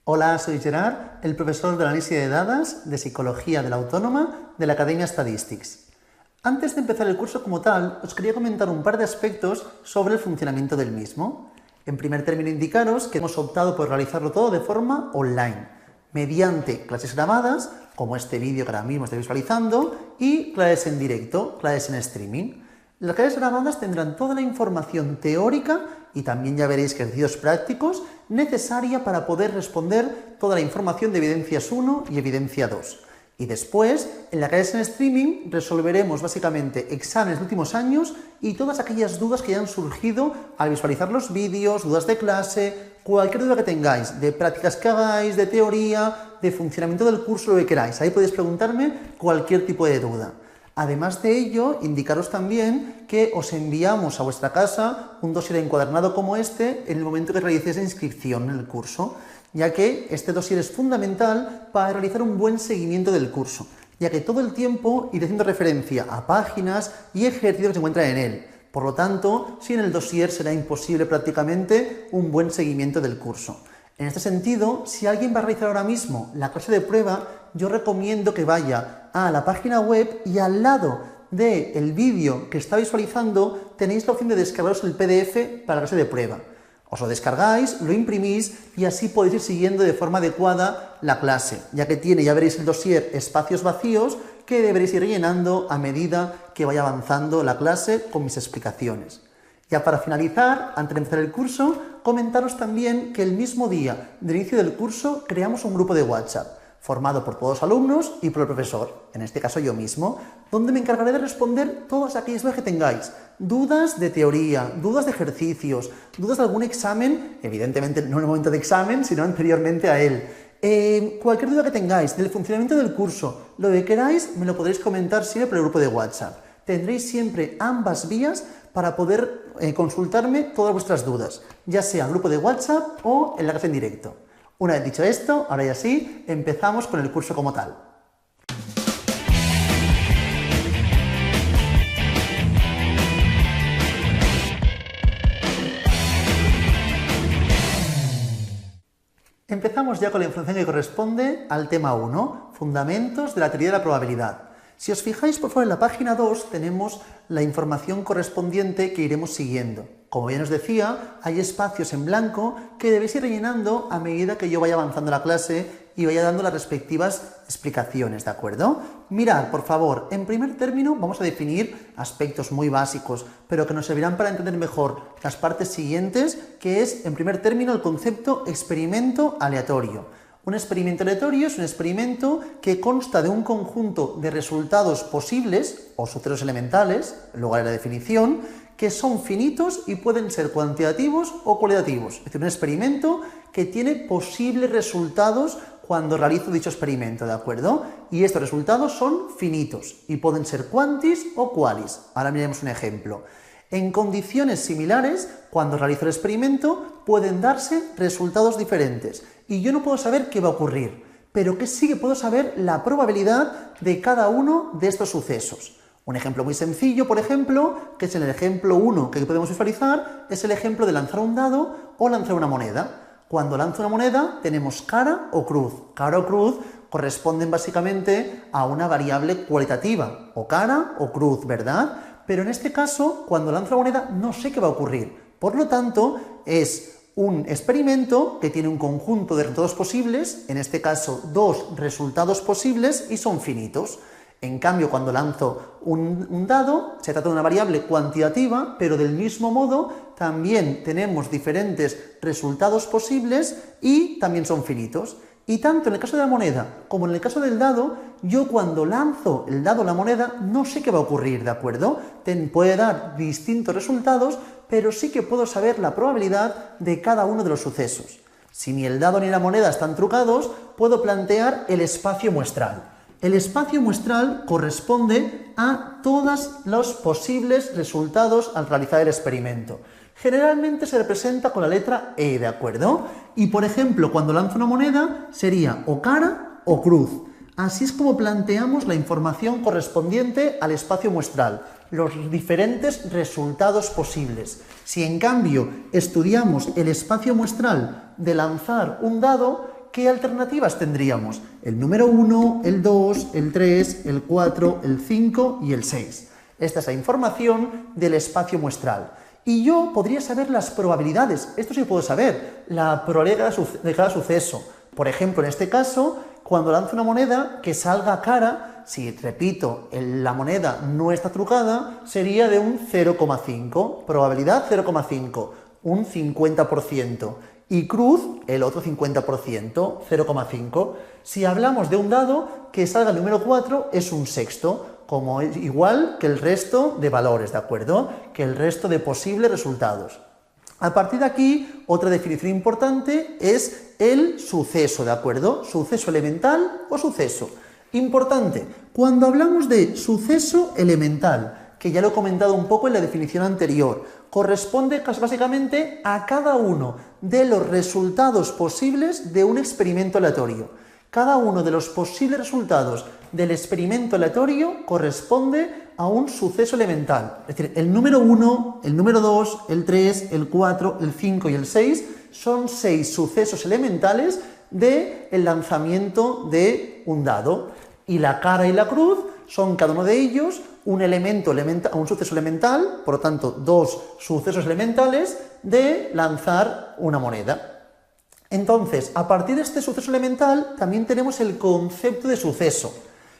Hola, soy Gerard, el profesor de análisis de datos de Psicología de la Autónoma de la Academia Statistics. Antes de empezar el curso como tal, os quería comentar un par de aspectos sobre el funcionamiento del mismo. En primer término, indicaros que hemos optado por realizarlo todo de forma online, mediante clases grabadas, como este vídeo que ahora mismo estáis visualizando, y clases en directo, clases en streaming. Las clases grabadas tendrán toda la información teórica y también ya veréis ejercicios prácticos necesaria para poder responder toda la información de evidencias 1 y evidencia 2. Y después, en la clase en streaming, resolveremos básicamente exámenes de últimos años y todas aquellas dudas que hayan surgido al visualizar los vídeos, dudas de clase, cualquier duda que tengáis, de prácticas que hagáis, de teoría, de funcionamiento del curso, lo que queráis. Ahí podéis preguntarme cualquier tipo de duda. Además de ello, indicaros también que os enviamos a vuestra casa un dossier encuadernado como este en el momento que realicéis la inscripción en el curso, ya que este dossier es fundamental para realizar un buen seguimiento del curso, ya que todo el tiempo iré haciendo referencia a páginas y ejercicios que se encuentran en él. Por lo tanto, sin el dossier será imposible prácticamente un buen seguimiento del curso. En este sentido, si alguien va a realizar ahora mismo la clase de prueba, yo recomiendo que vaya a la página web y al lado del vídeo que está visualizando tenéis la opción de descargaros el PDF para la clase de prueba. Os lo descargáis, lo imprimís y así podéis ir siguiendo de forma adecuada la clase, ya que tiene, ya veréis el dossier, espacios vacíos que deberéis ir rellenando a medida que vaya avanzando la clase con mis explicaciones. Ya para finalizar, antes de empezar el curso, comentaros también que el mismo día del inicio del curso creamos un grupo de WhatsApp, formado por todos los alumnos y por el profesor, en este caso yo mismo, donde me encargaré de responder todas aquellas dudas que tengáis. Dudas de teoría, dudas de ejercicios, dudas de algún examen, evidentemente no en el momento de examen, sino anteriormente a él. Cualquier duda que tengáis del funcionamiento del curso, lo que queráis, me lo podréis comentar siempre por el grupo de WhatsApp. Tendréis siempre ambas vías para poder consultarme todas vuestras dudas, ya sea en el grupo de WhatsApp o en la clase en directo. Una vez dicho esto, ahora ya sí, empezamos con el curso como tal. Empezamos ya con la información que corresponde al tema 1, Fundamentos de la teoría de la probabilidad. Si os fijáis, por favor, en la página 2 tenemos la información correspondiente que iremos siguiendo. Como bien os decía, hay espacios en blanco que debéis ir rellenando a medida que yo vaya avanzando la clase y vaya dando las respectivas explicaciones, ¿de acuerdo? Mirad, por favor, en primer término vamos a definir aspectos muy básicos, pero que nos servirán para entender mejor las partes siguientes, que es, en primer término, el concepto experimento aleatorio. Un experimento aleatorio es un experimento que consta de un conjunto de resultados posibles, o sucesos elementales, en lugar de la definición, que son finitos y pueden ser cuantitativos o cualitativos. Es decir, un experimento que tiene posibles resultados cuando realizo dicho experimento, ¿de acuerdo? Y estos resultados son finitos y pueden ser quantis o qualis. Ahora miremos un ejemplo. En condiciones similares, cuando realizo el experimento, pueden darse resultados diferentes y yo no puedo saber qué va a ocurrir, pero que sí que puedo saber la probabilidad de cada uno de estos sucesos. Un ejemplo muy sencillo, por ejemplo, que es en el ejemplo 1 que podemos visualizar, es el ejemplo de lanzar un dado o lanzar una moneda. Cuando lanzo una moneda tenemos cara o cruz. Cara o cruz corresponden básicamente a una variable cualitativa, o cara o cruz, ¿verdad? Pero en este caso, cuando lanzo la moneda, no sé qué va a ocurrir. Por lo tanto, es un experimento que tiene un conjunto de resultados posibles, en este caso 2 resultados posibles y son finitos. En cambio, cuando lanzo un dado, se trata de una variable cuantitativa, pero del mismo modo también tenemos diferentes resultados posibles y también son finitos. Y tanto en el caso de la moneda como en el caso del dado, yo cuando lanzo el dado o la moneda no sé qué va a ocurrir, ¿de acuerdo? Puede dar distintos resultados, pero sí que puedo saber la probabilidad de cada uno de los sucesos. Si ni el dado ni la moneda están trucados, puedo plantear el espacio muestral. El espacio muestral corresponde a todos los posibles resultados al realizar el experimento. Generalmente se representa con la letra E, ¿de acuerdo? Y por ejemplo, cuando lanzo una moneda sería o cara o cruz. Así es como planteamos la información correspondiente al espacio muestral, los diferentes resultados posibles. Si en cambio estudiamos el espacio muestral de lanzar un dado, ¿qué alternativas tendríamos? El número 1, el 2, el 3, el 4, el 5 y el 6. Esta es la información del espacio muestral. Y yo podría saber las probabilidades. Esto sí puedo saber, la probabilidad de cada suceso. Por ejemplo, en este caso, cuando lanzo una moneda que salga cara, si, repito, la moneda no está trucada, sería de un 0,5. Probabilidad 0,5, un 50%. Y cruz, el otro 50%, 0,5. Si hablamos de un dado, que salga el número 4 es un sexto, como igual que el resto de valores, ¿de acuerdo? Que el resto de posibles resultados. A partir de aquí, otra definición importante es el suceso, ¿de acuerdo? Suceso elemental o suceso. Importante, cuando hablamos de suceso elemental, que ya lo he comentado un poco en la definición anterior, corresponde básicamente a cada uno de los resultados posibles de un experimento aleatorio. Cada uno de los posibles resultados del experimento aleatorio corresponde a un suceso elemental. Es decir, el número 1, el número 2, el 3, el 4, el 5 y el 6 son 6 sucesos elementales del lanzamiento de un dado. Y la cara y la cruz son cada uno de ellos un suceso elemental, por lo tanto, 2 sucesos elementales de lanzar una moneda. Entonces, a partir de este suceso elemental, también tenemos el concepto de suceso.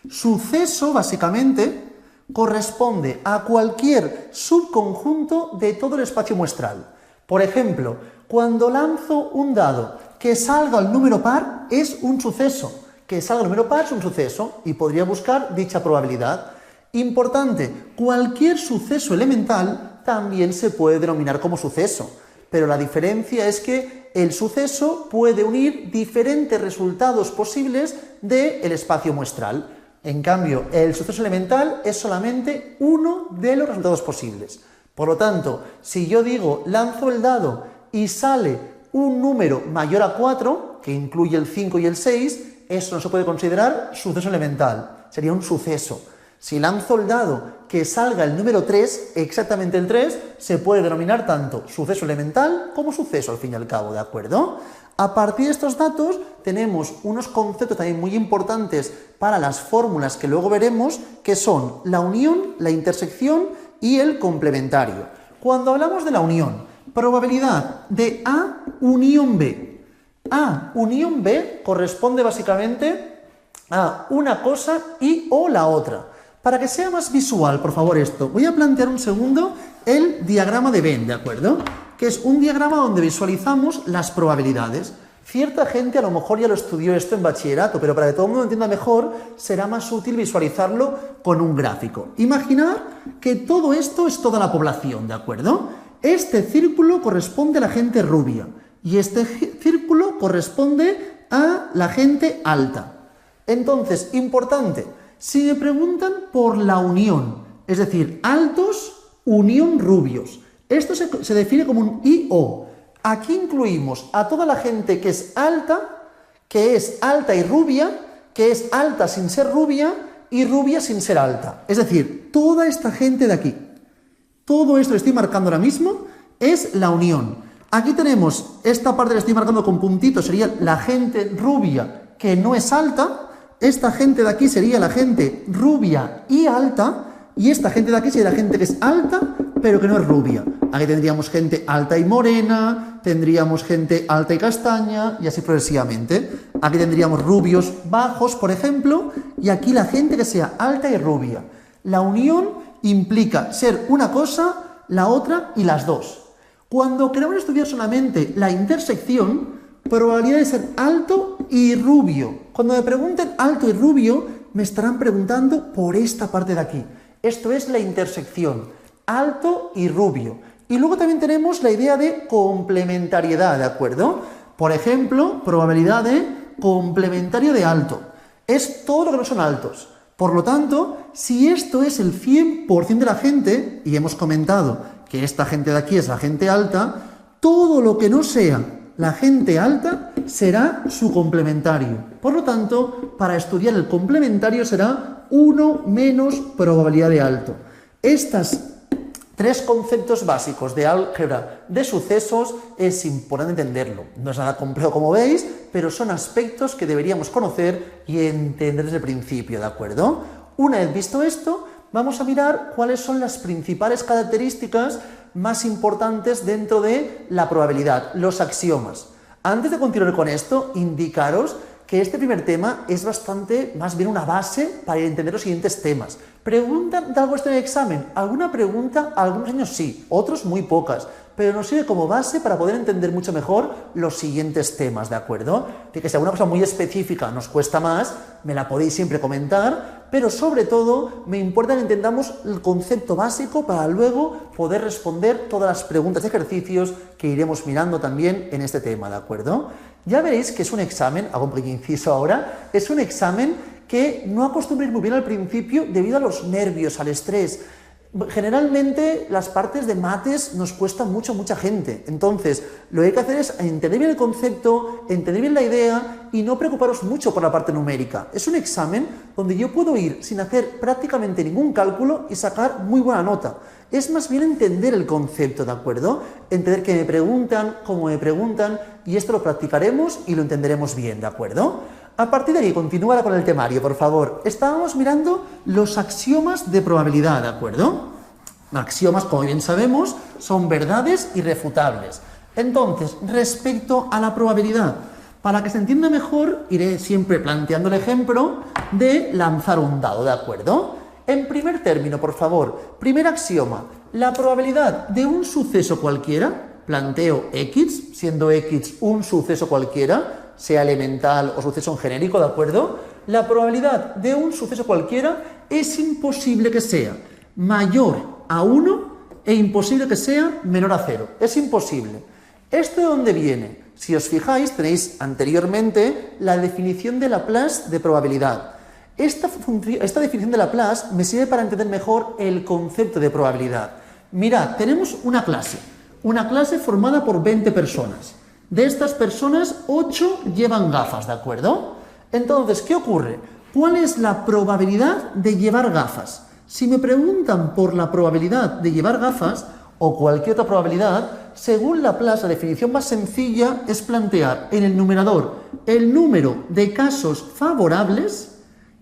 Suceso, básicamente, corresponde a cualquier subconjunto de todo el espacio muestral. Por ejemplo, cuando lanzo un dado que salga el número par, es un suceso. Que salga el número par es un suceso y podría buscar dicha probabilidad. Importante, cualquier suceso elemental también se puede denominar como suceso. Pero la diferencia es que el suceso puede unir diferentes resultados posibles del espacio muestral. En cambio, el suceso elemental es solamente uno de los resultados posibles. Por lo tanto, si yo digo lanzo el dado y sale un número mayor a 4, que incluye el 5 y el 6, eso no se puede considerar suceso elemental, sería un suceso. Si lanzo el dado que salga el número 3, exactamente el 3, se puede denominar tanto suceso elemental como suceso al fin y al cabo, ¿de acuerdo? A partir de estos datos tenemos unos conceptos también muy importantes para las fórmulas que luego veremos, que son la unión, la intersección y el complementario. Cuando hablamos de la unión, probabilidad de A unión B. A unión B corresponde básicamente a una cosa y o la otra. Para que sea más visual, por favor, esto, voy a plantear un segundo el diagrama de Venn, ¿de acuerdo? Que es un diagrama donde visualizamos las probabilidades. Cierta gente a lo mejor ya lo estudió esto en bachillerato, pero para que todo el mundo entienda mejor, será más útil visualizarlo con un gráfico. Imaginad que todo esto es toda la población, ¿de acuerdo? Este círculo corresponde a la gente rubia y este círculo corresponde a la gente alta. Entonces, importante, si me preguntan por la unión, es decir, altos, unión rubios, esto se define como un I-O. Aquí incluimos a toda la gente que es alta y rubia, que es alta sin ser rubia y rubia sin ser alta. Es decir, toda esta gente de aquí. Todo esto que estoy marcando ahora mismo es la unión. Aquí tenemos esta parte que estoy marcando con puntitos, sería la gente rubia que no es alta. Esta gente de aquí sería la gente rubia y alta, y esta gente de aquí sería la gente que es alta, pero que no es rubia. Aquí tendríamos gente alta y morena, tendríamos gente alta y castaña, y así progresivamente. Aquí tendríamos rubios bajos, por ejemplo, y aquí la gente que sea alta y rubia. La unión implica ser una cosa, la otra y las dos. Cuando queremos estudiar solamente la intersección, probabilidad de ser alto y rubio. Cuando me pregunten alto y rubio, me estarán preguntando por esta parte de aquí. Esto es la intersección, alto y rubio. Y luego también tenemos la idea de complementariedad, ¿de acuerdo? Por ejemplo, probabilidad de complementario de alto. Es todo lo que no son altos. Por lo tanto, si esto es el 100% de la gente, y hemos comentado que esta gente de aquí es la gente alta, todo lo que no sea la gente alta será su complementario. Por lo tanto, para estudiar el complementario será 1 menos probabilidad de alto. Estas 3 conceptos básicos de álgebra de sucesos es importante entenderlo. No es nada complejo como veis, pero son aspectos que deberíamos conocer y entender desde el principio, ¿de acuerdo? Una vez visto esto, vamos a mirar cuáles son las principales características más importantes dentro de la probabilidad, los axiomas. Antes de continuar con esto, indicaros que este primer tema es bastante, más bien una base para entender los siguientes temas. ¿Preguntan de algo esto en el examen? ¿Alguna pregunta? Algunos años sí, otros muy pocas, pero nos sirve como base para poder entender mucho mejor los siguientes temas, ¿de acuerdo? De que si alguna cosa muy específica nos cuesta más, me la podéis siempre comentar, pero sobre todo me importa que entendamos el concepto básico para luego poder responder todas las preguntas y ejercicios que iremos mirando también en este tema, ¿de acuerdo? Ya veréis que es un examen, hago un pequeño inciso ahora, es un examen que no acostumbréis muy bien al principio debido a los nervios, al estrés. Generalmente las partes de mates nos cuestan mucho a mucha gente, entonces lo que hay que hacer es entender bien el concepto, entender bien la idea y no preocuparos mucho por la parte numérica. Es un examen donde yo puedo ir sin hacer prácticamente ningún cálculo y sacar muy buena nota. Es más bien entender el concepto, ¿de acuerdo? Entender qué me preguntan, cómo me preguntan, y esto lo practicaremos y lo entenderemos bien, ¿de acuerdo? A partir de ahí, continúa con el temario, por favor. Estábamos mirando los axiomas de probabilidad, ¿de acuerdo? Axiomas, como bien sabemos, son verdades irrefutables. Entonces, respecto a la probabilidad, para que se entienda mejor, iré siempre planteando el ejemplo de lanzar un dado, ¿de acuerdo? En primer término, por favor, primer axioma, la probabilidad de un suceso cualquiera, planteo X, siendo X un suceso cualquiera, sea elemental o suceso en genérico, ¿de acuerdo? La probabilidad de un suceso cualquiera es imposible que sea mayor a 1 e imposible que sea menor a 0. Es imposible. ¿Esto de dónde viene? Si os fijáis, tenéis anteriormente la definición de Laplace de probabilidad. Esta definición de Laplace me sirve para entender mejor el concepto de probabilidad. Mirad, tenemos una clase formada por 20 personas. De estas personas, 8 llevan gafas, ¿de acuerdo? Entonces, ¿qué ocurre? ¿Cuál es la probabilidad de llevar gafas? Si me preguntan por la probabilidad de llevar gafas o cualquier otra probabilidad, según Laplace, la definición más sencilla es plantear en el numerador el número de casos favorables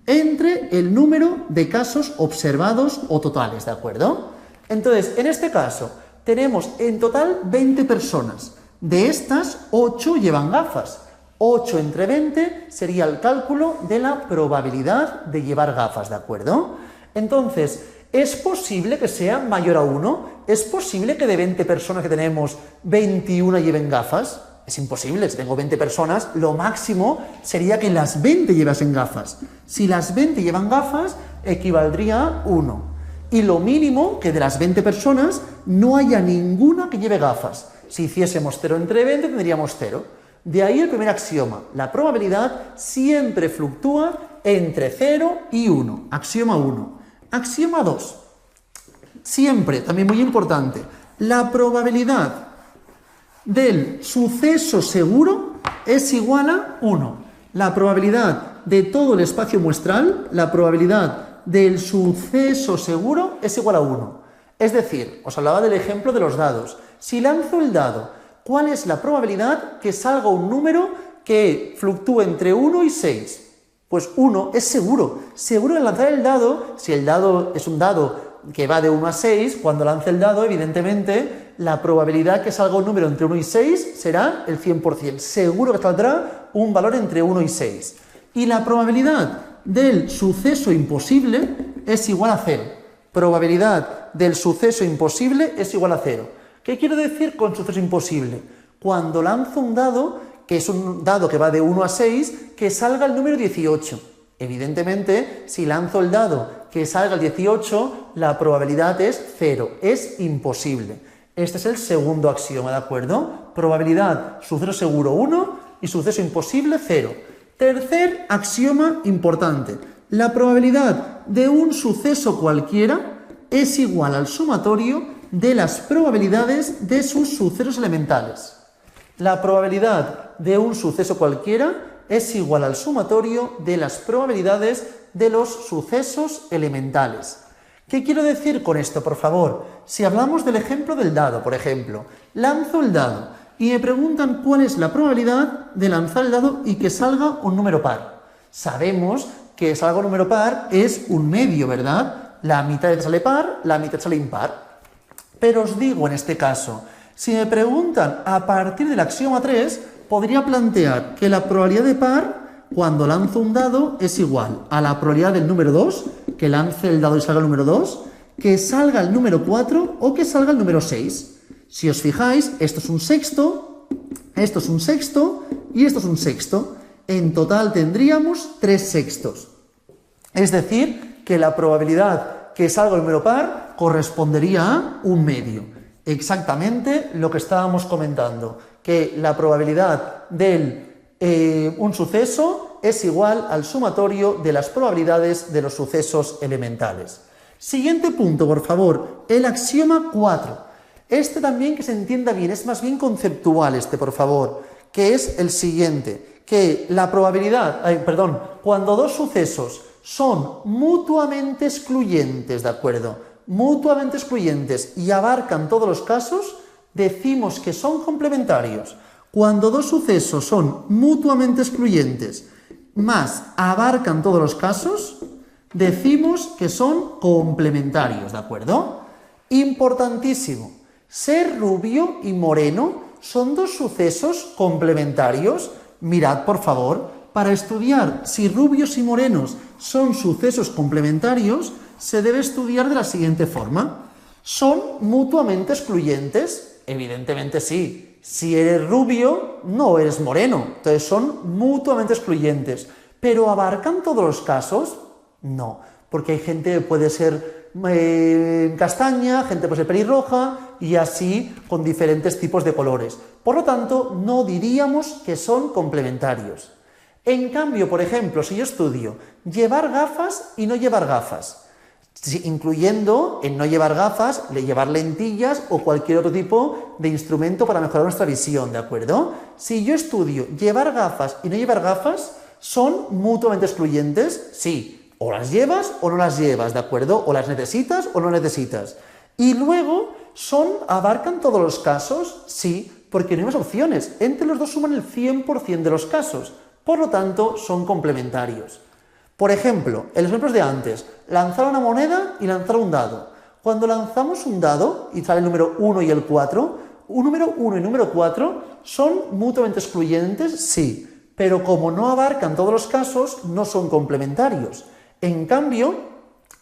entre el número de casos observados o totales, ¿de acuerdo? Entonces, en este caso, tenemos en total 20 personas. De estas, 8 llevan gafas. 8 entre 20 sería el cálculo de la probabilidad de llevar gafas, ¿de acuerdo? Entonces, ¿es posible que sea mayor a 1? ¿Es posible que de 20 personas que tenemos, 21 lleven gafas? Es imposible, si tengo 20 personas, lo máximo sería que las 20 llevasen gafas. Si las 20 llevan gafas, equivaldría a 1. Y lo mínimo, que de las 20 personas no haya ninguna que lleve gafas. Si hiciésemos 0 entre 20, tendríamos 0. De ahí el primer axioma. La probabilidad siempre fluctúa entre 0 y 1. Axioma 1. Axioma 2. Siempre, también muy importante, la probabilidad del suceso seguro es igual a 1. La probabilidad de todo el espacio muestral, la probabilidad del suceso seguro es igual a 1. Es decir, os hablaba del ejemplo de los dados. Si lanzo el dado, ¿cuál es la probabilidad que salga un número que fluctúe entre 1 y 6? Pues 1 es seguro. Seguro de lanzar el dado, si el dado es un dado que va de 1 a 6, cuando lance el dado, evidentemente, la probabilidad que salga un número entre 1 y 6 será el 100%. Seguro que saldrá un valor entre 1 y 6. Y la probabilidad del suceso imposible es igual a 0. Probabilidad del suceso imposible es igual a 0. ¿Qué quiero decir con suceso imposible? Cuando lanzo un dado, que es un dado que va de 1 a 6, que salga el número 18. Evidentemente, si lanzo el dado que salga el 18, la probabilidad es 0, es imposible. Este es el segundo axioma, ¿de acuerdo? Probabilidad suceso seguro 1 y suceso imposible 0. Tercer axioma importante. La probabilidad de un suceso cualquiera es igual al sumatorio de las probabilidades de sus sucesos elementales. La probabilidad de un suceso cualquiera es igual al sumatorio de las probabilidades de los sucesos elementales. ¿Qué quiero decir con esto, por favor? Si hablamos del ejemplo del dado, por ejemplo, lanzo el dado y me preguntan cuál es la probabilidad de lanzar el dado y que salga un número par. Sabemos que salga un número par es un medio, ¿verdad? La mitad sale par, la mitad sale impar. Pero os digo en este caso, si me preguntan a partir del axioma 3, podría plantear que la probabilidad de par cuando lanzo un dado es igual a la probabilidad del número 2, que lance el dado y salga el número 2, que salga el número 4 o que salga el número 6. Si os fijáis, esto es un sexto, esto es un sexto y esto es un sexto. En total tendríamos 3 sextos. Es decir, que la probabilidad que salga el número par correspondería a un medio. Exactamente lo que estábamos comentando, que la probabilidad del un suceso es igual al sumatorio de las probabilidades de los sucesos elementales. Siguiente punto, por favor, el axioma 4. Este también que se entienda bien, es más bien conceptual por favor, que es el siguiente, que la probabilidad, cuando dos sucesos son mutuamente excluyentes, ¿de acuerdo? Mutuamente excluyentes y abarcan todos los casos, decimos que son complementarios. Cuando dos sucesos son mutuamente excluyentes más abarcan todos los casos, decimos que son complementarios, ¿de acuerdo? Importantísimo, ser rubio y moreno son dos sucesos complementarios. Mirad, por favor, para estudiar si rubios y morenos son sucesos complementarios, se debe estudiar de la siguiente forma. ¿Son mutuamente excluyentes? Evidentemente sí. Si eres rubio, no eres moreno. Entonces son mutuamente excluyentes. ¿Pero abarcan todos los casos? No, porque hay gente que puede ser castaña, gente puede ser pelirroja y así con diferentes tipos de colores. Por lo tanto, no diríamos que son complementarios. En cambio, por ejemplo, si yo estudio llevar gafas y no llevar gafas, incluyendo en no llevar gafas, llevar lentillas o cualquier otro tipo de instrumento para mejorar nuestra visión, ¿de acuerdo? Si yo estudio llevar gafas y no llevar gafas, ¿son mutuamente excluyentes? Sí, o las llevas o no las llevas, ¿de acuerdo? O las necesitas o no necesitas. Y luego, ¿abarcan todos los casos? Sí, porque no hay más opciones. Entre los dos suman el 100% de los casos. Por lo tanto, son complementarios. Por ejemplo, en los ejemplos de antes, lanzar una moneda y lanzar un dado. Cuando lanzamos un dado y sale el número 1 y el 4, un número 1 y número 4 son mutuamente excluyentes, sí, pero como no abarcan todos los casos, no son complementarios. En cambio,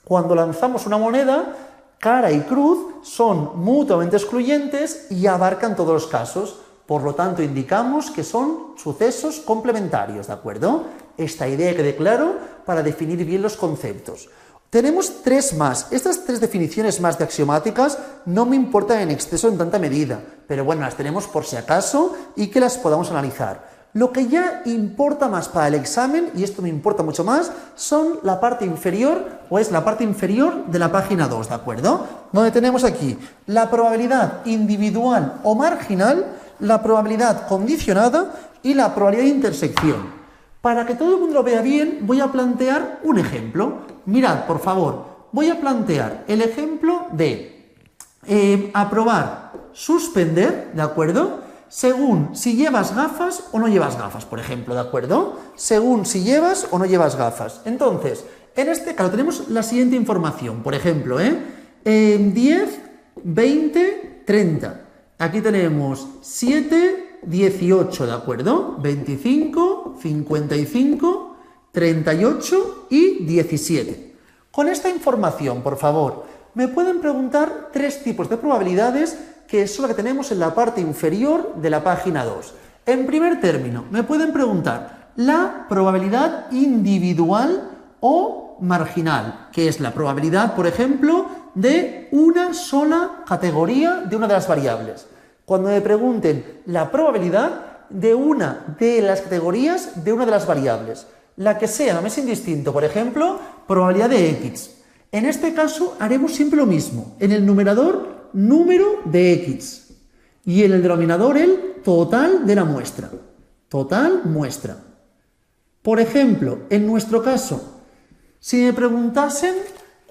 cuando lanzamos una moneda, cara y cruz son mutuamente excluyentes y abarcan todos los casos. Por lo tanto, indicamos que son sucesos complementarios, ¿de acuerdo? Esta idea quede claro para definir bien los conceptos. Tenemos 3 más. Estas 3 definiciones más de axiomáticas no me importan en exceso en tanta medida, pero bueno, las tenemos por si acaso y que las podamos analizar. Lo que ya importa más para el examen, y esto me importa mucho más, son la parte inferior, o es la parte inferior de la página 2, ¿de acuerdo? Donde tenemos aquí la probabilidad individual o marginal, la probabilidad condicionada y la probabilidad de intersección. Para que todo el mundo lo vea bien, voy a plantear un ejemplo. Mirad, por favor, voy a plantear el ejemplo de aprobar, suspender, ¿de acuerdo? Según si llevas gafas o no llevas gafas, por ejemplo, ¿de acuerdo? Según si llevas o no llevas gafas. Entonces, en este caso tenemos la siguiente información, por ejemplo, 10, 20, 30. Aquí tenemos 7, 18, ¿de acuerdo? 25, 55, 38 y 17. Con esta información, por favor, me pueden preguntar 3 tipos de probabilidades que son las que tenemos en la parte inferior de la página 2. En primer término, me pueden preguntar la probabilidad individual o marginal, que es la probabilidad, por ejemplo, de una sola categoría de una de las variables. Cuando me pregunten la probabilidad de una de las categorías de una de las variables, la que sea, no me es indistinto, por ejemplo, probabilidad de x. En este caso haremos siempre lo mismo. En el numerador, número de x. Y en el denominador, el total de la muestra. Total muestra. Por ejemplo, en nuestro caso, si me preguntasen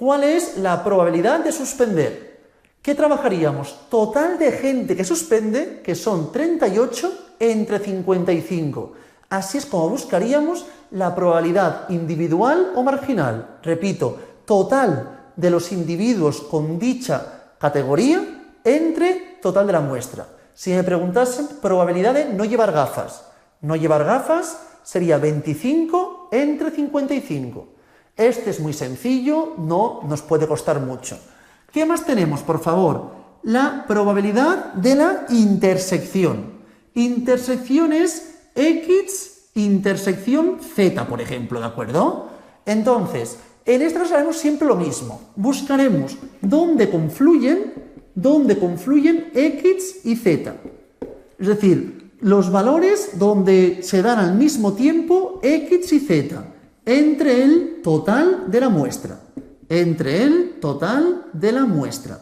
¿Cuál es la probabilidad de suspender? ¿Qué trabajaríamos? Total de gente que suspende, que son 38 entre 55. Así es como buscaríamos la probabilidad individual o marginal. Repito, total de los individuos con dicha categoría entre total de la muestra. Si me preguntasen, probabilidad de no llevar gafas. No llevar gafas sería 25 entre 55. Este es muy sencillo, no nos puede costar mucho. ¿Qué más tenemos, por favor? La probabilidad de la intersección. Intersección es X intersección Z, por ejemplo, ¿de acuerdo? Entonces, en este caso haremos siempre lo mismo. Buscaremos dónde confluyen X y Z. Es decir, los valores donde se dan al mismo tiempo X y Z entre el total de la muestra. Entre el total de la muestra.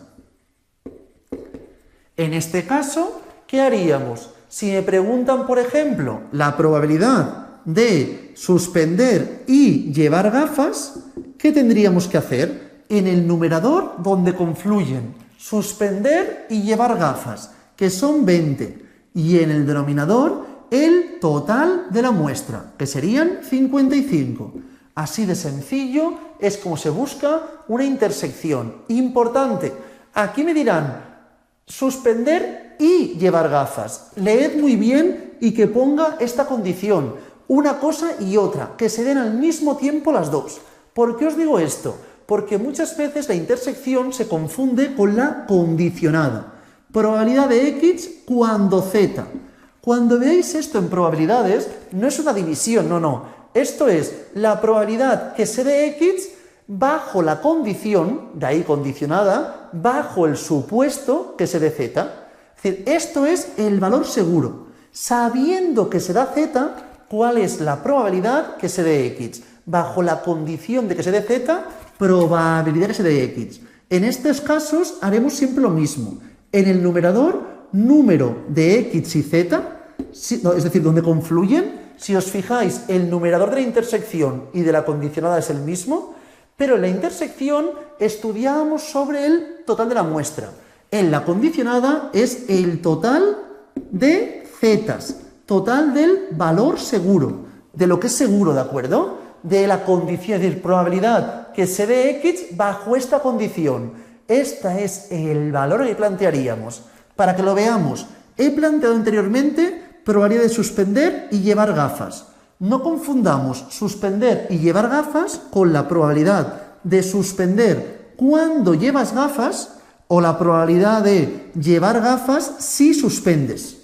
En este caso, ¿qué haríamos? Si me preguntan, por ejemplo, la probabilidad de suspender y llevar gafas, ¿qué tendríamos que hacer? En el numerador donde confluyen suspender y llevar gafas, que son 20, y en el denominador el total de la muestra, que serían 55. Así de sencillo es como se busca una intersección. Importante, aquí me dirán suspender y llevar gafas. Leed muy bien y que ponga esta condición, una cosa y otra, que se den al mismo tiempo las dos. ¿Por qué os digo esto? Porque muchas veces la intersección se confunde con la condicionada. Probabilidad de X cuando Z. Cuando veáis esto en probabilidades, no es una división, no. Esto es la probabilidad que se dé X bajo la condición, de ahí condicionada, bajo el supuesto que se dé Z. Es decir, esto es el valor seguro. Sabiendo que se da Z, ¿cuál es la probabilidad que se dé X? Bajo la condición de que se dé Z, probabilidad que se dé X. En estos casos haremos siempre lo mismo. En el numerador, número de X y Z, es decir, donde confluyen. Si os fijáis, el numerador de la intersección y de la condicionada es el mismo, pero en la intersección estudiábamos sobre el total de la muestra. En la condicionada es el total de zetas, total del valor seguro, de lo que es seguro, ¿de acuerdo? De la condición, es decir, probabilidad que se dé X bajo esta condición. Este es el valor que plantearíamos. Para que lo veamos, he planteado anteriormente probabilidad de suspender y llevar gafas. No confundamos suspender y llevar gafas con la probabilidad de suspender cuando llevas gafas o la probabilidad de llevar gafas si suspendes.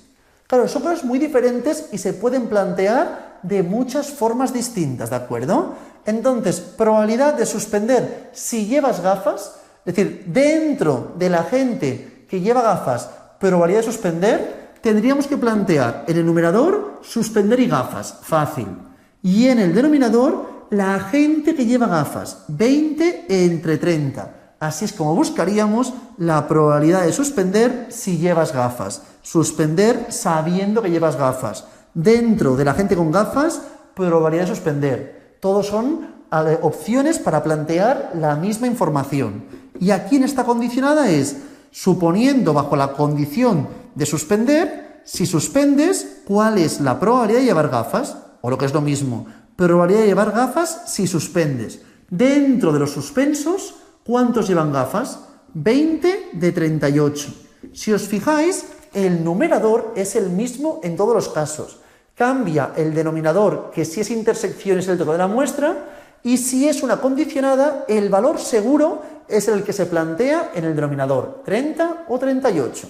Claro, son cosas muy diferentes y se pueden plantear de muchas formas distintas, ¿de acuerdo? Entonces, probabilidad de suspender si llevas gafas, es decir, dentro de la gente que lleva gafas, probabilidad de suspender, tendríamos que plantear en el numerador suspender y gafas, fácil. Y en el denominador, la gente que lleva gafas, 20 entre 30. Así es como buscaríamos la probabilidad de suspender si llevas gafas. Suspender sabiendo que llevas gafas. Dentro de la gente con gafas, probabilidad de suspender. Todos son opciones para plantear la misma información. Y aquí en esta condicionada es, suponiendo bajo la condición de suspender, si suspendes, ¿cuál es la probabilidad de llevar gafas? O lo que es lo mismo, probabilidad de llevar gafas si suspendes. Dentro de los suspensos, ¿cuántos llevan gafas? 20 de 38. Si os fijáis, el numerador es el mismo en todos los casos. Cambia el denominador, que si es intersección es el total de la muestra, y si es una condicionada, el valor seguro es el que se plantea en el denominador, 30 o 38.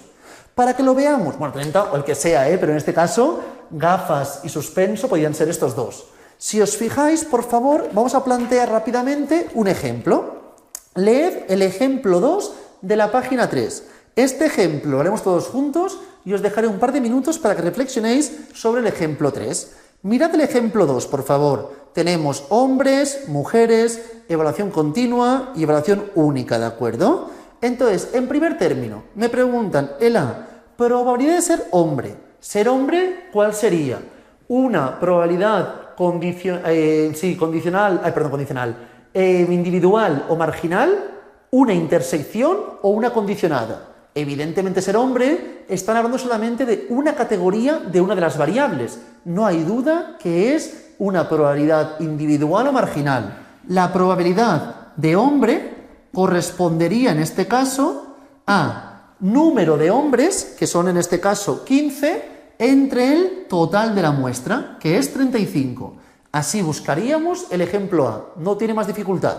Para que lo veamos, bueno, 30 o el que sea, pero en este caso, gafas y suspenso podrían ser estos dos. Si os fijáis, por favor, vamos a plantear rápidamente un ejemplo. Leed el ejemplo 2 de la página 3. Este ejemplo lo haremos todos juntos y os dejaré un par de minutos para que reflexionéis sobre el ejemplo 3. Mirad el ejemplo 2, por favor. Tenemos hombres, mujeres, evaluación continua y evaluación única, ¿de acuerdo? Entonces, en primer término, me preguntan, el A, probabilidad de ser hombre. ¿Ser hombre cuál sería? Una probabilidad condicional, individual o marginal, una intersección o una condicionada. Evidentemente, ser hombre, están hablando solamente de una categoría de una de las variables. No hay duda que es una probabilidad individual o marginal. La probabilidad de hombre correspondería en este caso a número de hombres, que son en este caso 15, entre el total de la muestra, que es 35. Así buscaríamos el ejemplo A, no tiene más dificultad.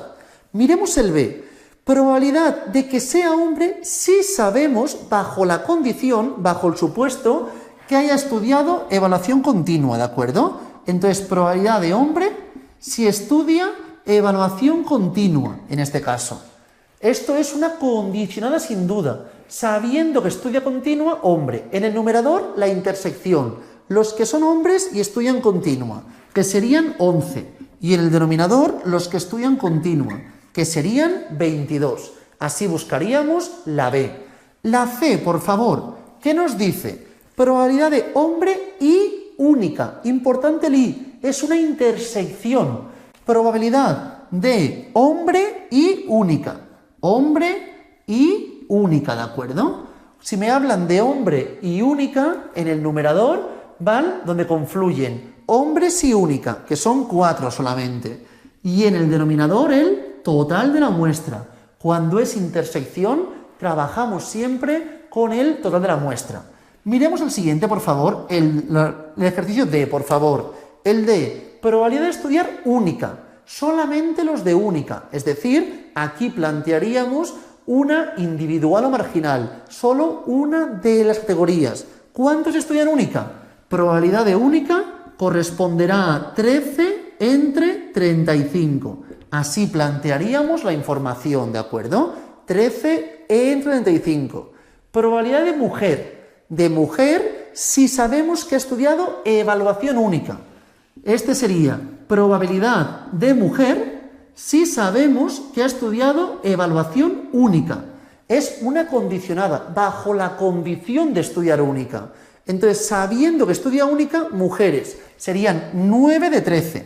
Miremos el B. Probabilidad de que sea hombre si sabemos, bajo la condición, bajo el supuesto, que haya estudiado evaluación continua, ¿de acuerdo? Entonces, probabilidad de hombre si estudia evaluación continua, en este caso. Esto es una condicionada sin duda. Sabiendo que estudia continua, hombre. En el numerador, la intersección. Los que son hombres y estudian continua, que serían 11. Y en el denominador, los que estudian continua, que serían 22. Así buscaríamos la B. La C, por favor, ¿qué nos dice? Probabilidad de hombre y única. Importante el I, es una intersección. Probabilidad de hombre y única. Hombre y única, ¿de acuerdo? Si me hablan de hombre y única, en el numerador van donde confluyen hombres y única, que son 4 solamente. Y en el denominador el total de la muestra. Cuando es intersección, trabajamos siempre con el total de la muestra. Miremos el siguiente, por favor, el ejercicio D, por favor. El D, probabilidad de estudiar única. Solamente los de única. Es decir, aquí plantearíamos una individual o marginal. Solo una de las categorías. ¿Cuántos estudian única? Probabilidad de única corresponderá a 13 entre 35. Así plantearíamos la información, ¿de acuerdo? 13 entre 35. Probabilidad de mujer. De mujer si sabemos que ha estudiado evaluación única. Este sería probabilidad de mujer si sabemos que ha estudiado evaluación única. Es una condicionada, bajo la condición de estudiar única. Entonces, sabiendo que estudia única, mujeres, serían 9 de 13.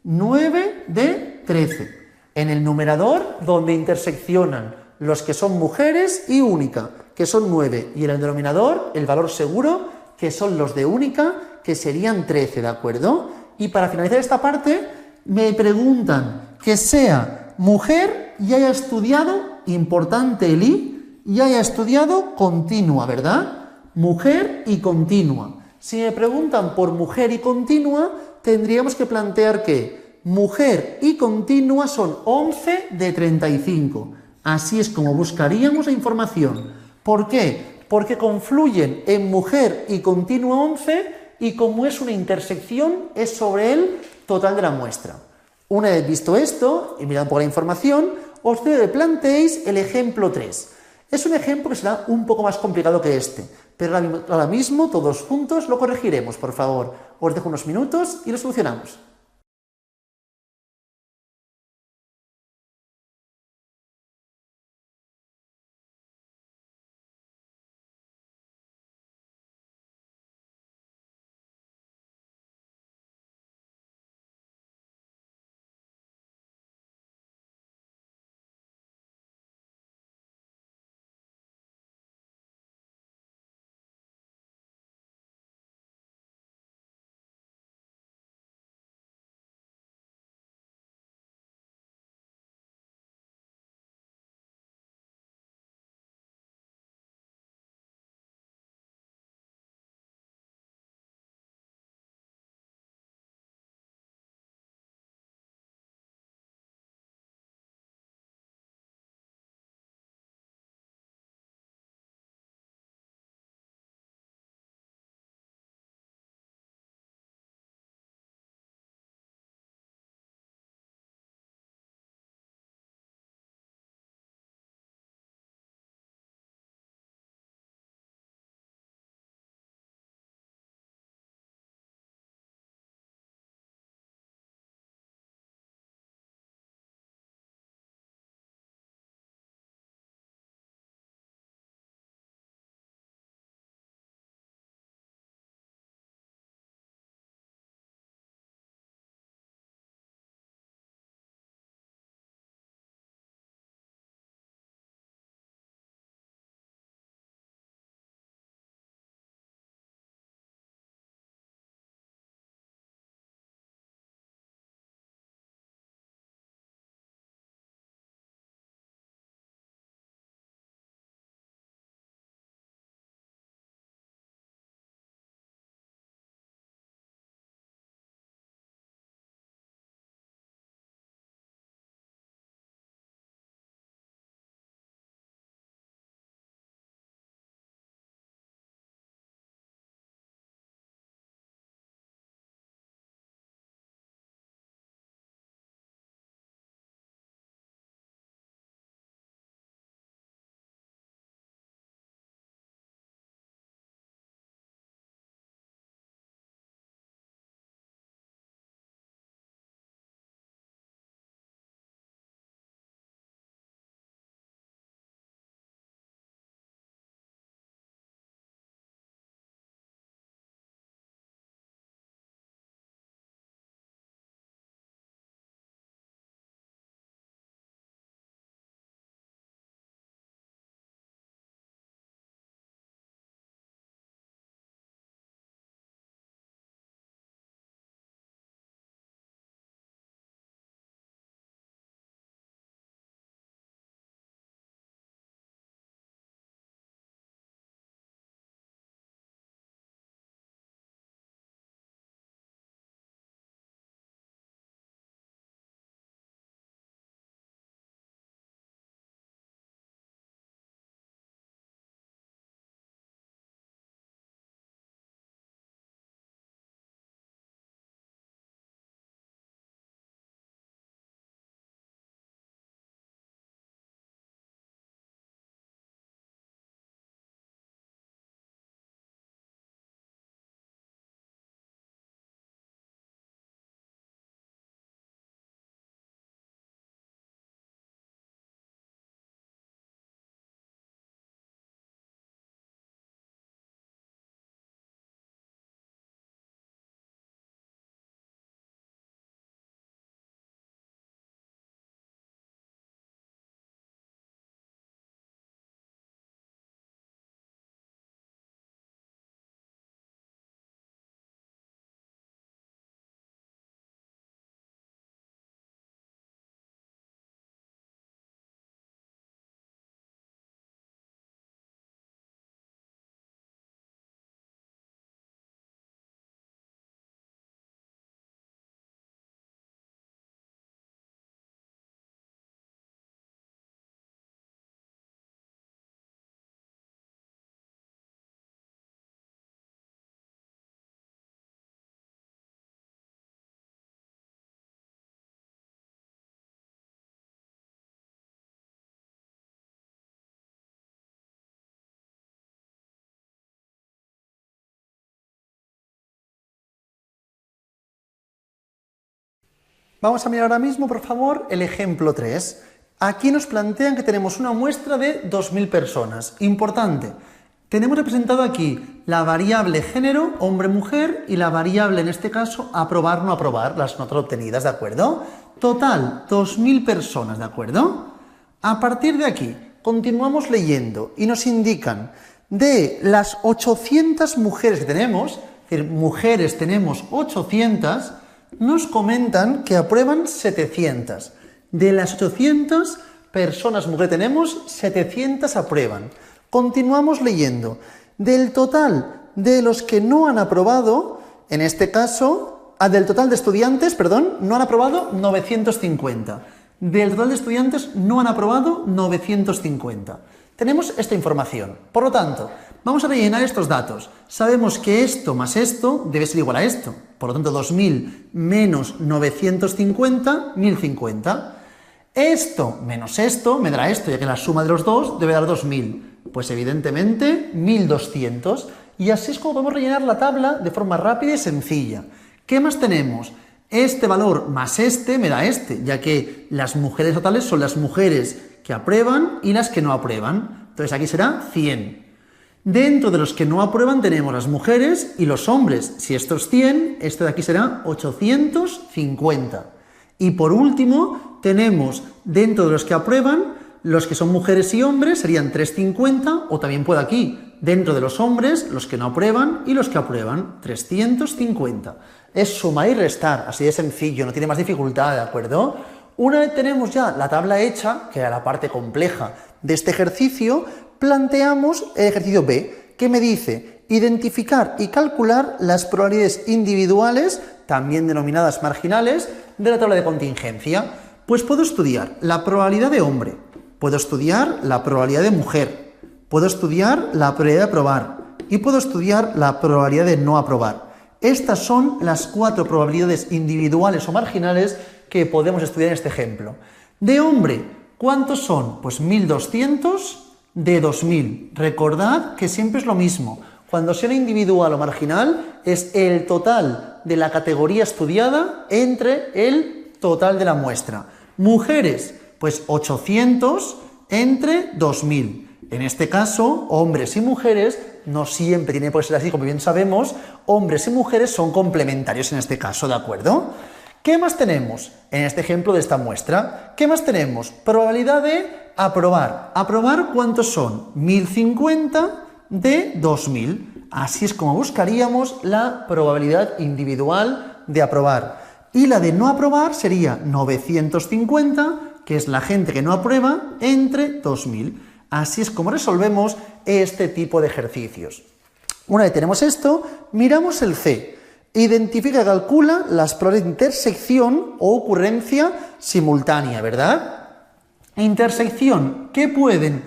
9 de 13. En el numerador, donde interseccionan los que son mujeres y única, que son 9. Y en el denominador, el valor seguro, que son los de única, que serían 13, ¿de acuerdo? Y para finalizar esta parte, me preguntan que sea mujer y haya estudiado, importante el I, y haya estudiado continua, ¿verdad? Mujer y continua. Si me preguntan por mujer y continua, tendríamos que plantear que mujer y continua son 11 de 35. Así es como buscaríamos la información. ¿Por qué? Porque confluyen en mujer y continua 11 y como es una intersección, es sobre el total de la muestra. Una vez visto esto y mirando un poco la información, os planteéis el ejemplo 3. Es un ejemplo que será un poco más complicado que este, pero ahora mismo todos juntos lo corregiremos, por favor. Os dejo unos minutos y lo solucionamos. Vamos a mirar ahora mismo, por favor, el ejemplo 3. Aquí nos plantean que tenemos una muestra de 2.000 personas. Importante, tenemos representado aquí la variable género, hombre-mujer, y la variable, en este caso, aprobar, no aprobar, las notas obtenidas, ¿de acuerdo? Total, 2.000 personas, ¿de acuerdo? A partir de aquí, continuamos leyendo y nos indican de las 800 mujeres que tenemos, es decir, mujeres tenemos 800, nos comentan que aprueban 700. De las 800 personas mujeres que tenemos, 700 aprueban. Continuamos leyendo. Del total de los que no han aprobado, en este caso, del total de estudiantes, perdón, no han aprobado 950. Del total de estudiantes no han aprobado 950. Tenemos esta información. Por lo tanto, vamos a rellenar estos datos. Sabemos que esto más esto debe ser igual a esto. Por lo tanto, 2.000 menos 950, 1.050. Esto menos esto me dará esto, ya que la suma de los dos debe dar 2.000. Pues evidentemente 1.200. Y así es como podemos rellenar la tabla de forma rápida y sencilla. ¿Qué más tenemos? Este valor más este me da este, ya que las mujeres totales son las mujeres que aprueban y las que no aprueban. Entonces aquí será 100. Dentro de los que no aprueban tenemos las mujeres y los hombres. Si esto es 100, esto de aquí será 850. Y por último, tenemos dentro de los que aprueban, los que son mujeres y hombres serían 350, o también puede aquí, dentro de los hombres, los que no aprueban y los que aprueban, 350. Es sumar y restar, así de sencillo, no tiene más dificultad, ¿de acuerdo? Una vez tenemos ya la tabla hecha, que era la parte compleja de este ejercicio, planteamos el ejercicio B, que me dice identificar y calcular las probabilidades individuales, también denominadas marginales, de la tabla de contingencia. Pues puedo estudiar la probabilidad de hombre, puedo estudiar la probabilidad de mujer, puedo estudiar la probabilidad de aprobar y puedo estudiar la probabilidad de no aprobar. Estas son las 4 probabilidades individuales o marginales que podemos estudiar en este ejemplo. De hombre, ¿cuántos son? Pues 1.200 de 2.000. Recordad que siempre es lo mismo. Cuando sea individual o marginal, es el total de la categoría estudiada entre el total de la muestra. Mujeres, pues 800 entre 2.000. En este caso, hombres y mujeres, no siempre tiene por ser así, como bien sabemos, hombres y mujeres son complementarios en este caso, ¿de acuerdo? ¿Qué más tenemos en este ejemplo de esta muestra? ¿Qué más tenemos? Probabilidad de aprobar. ¿Aprobar cuántos son? 1.050 de 2.000. Así es como buscaríamos la probabilidad individual de aprobar. Y la de no aprobar sería 950, que es la gente que no aprueba, entre 2.000. Así es como resolvemos este tipo de ejercicios. Una vez tenemos esto, miramos el C. Identifica y calcula las probabilidades de intersección o ocurrencia simultánea, ¿verdad? Intersección, ¿qué pueden?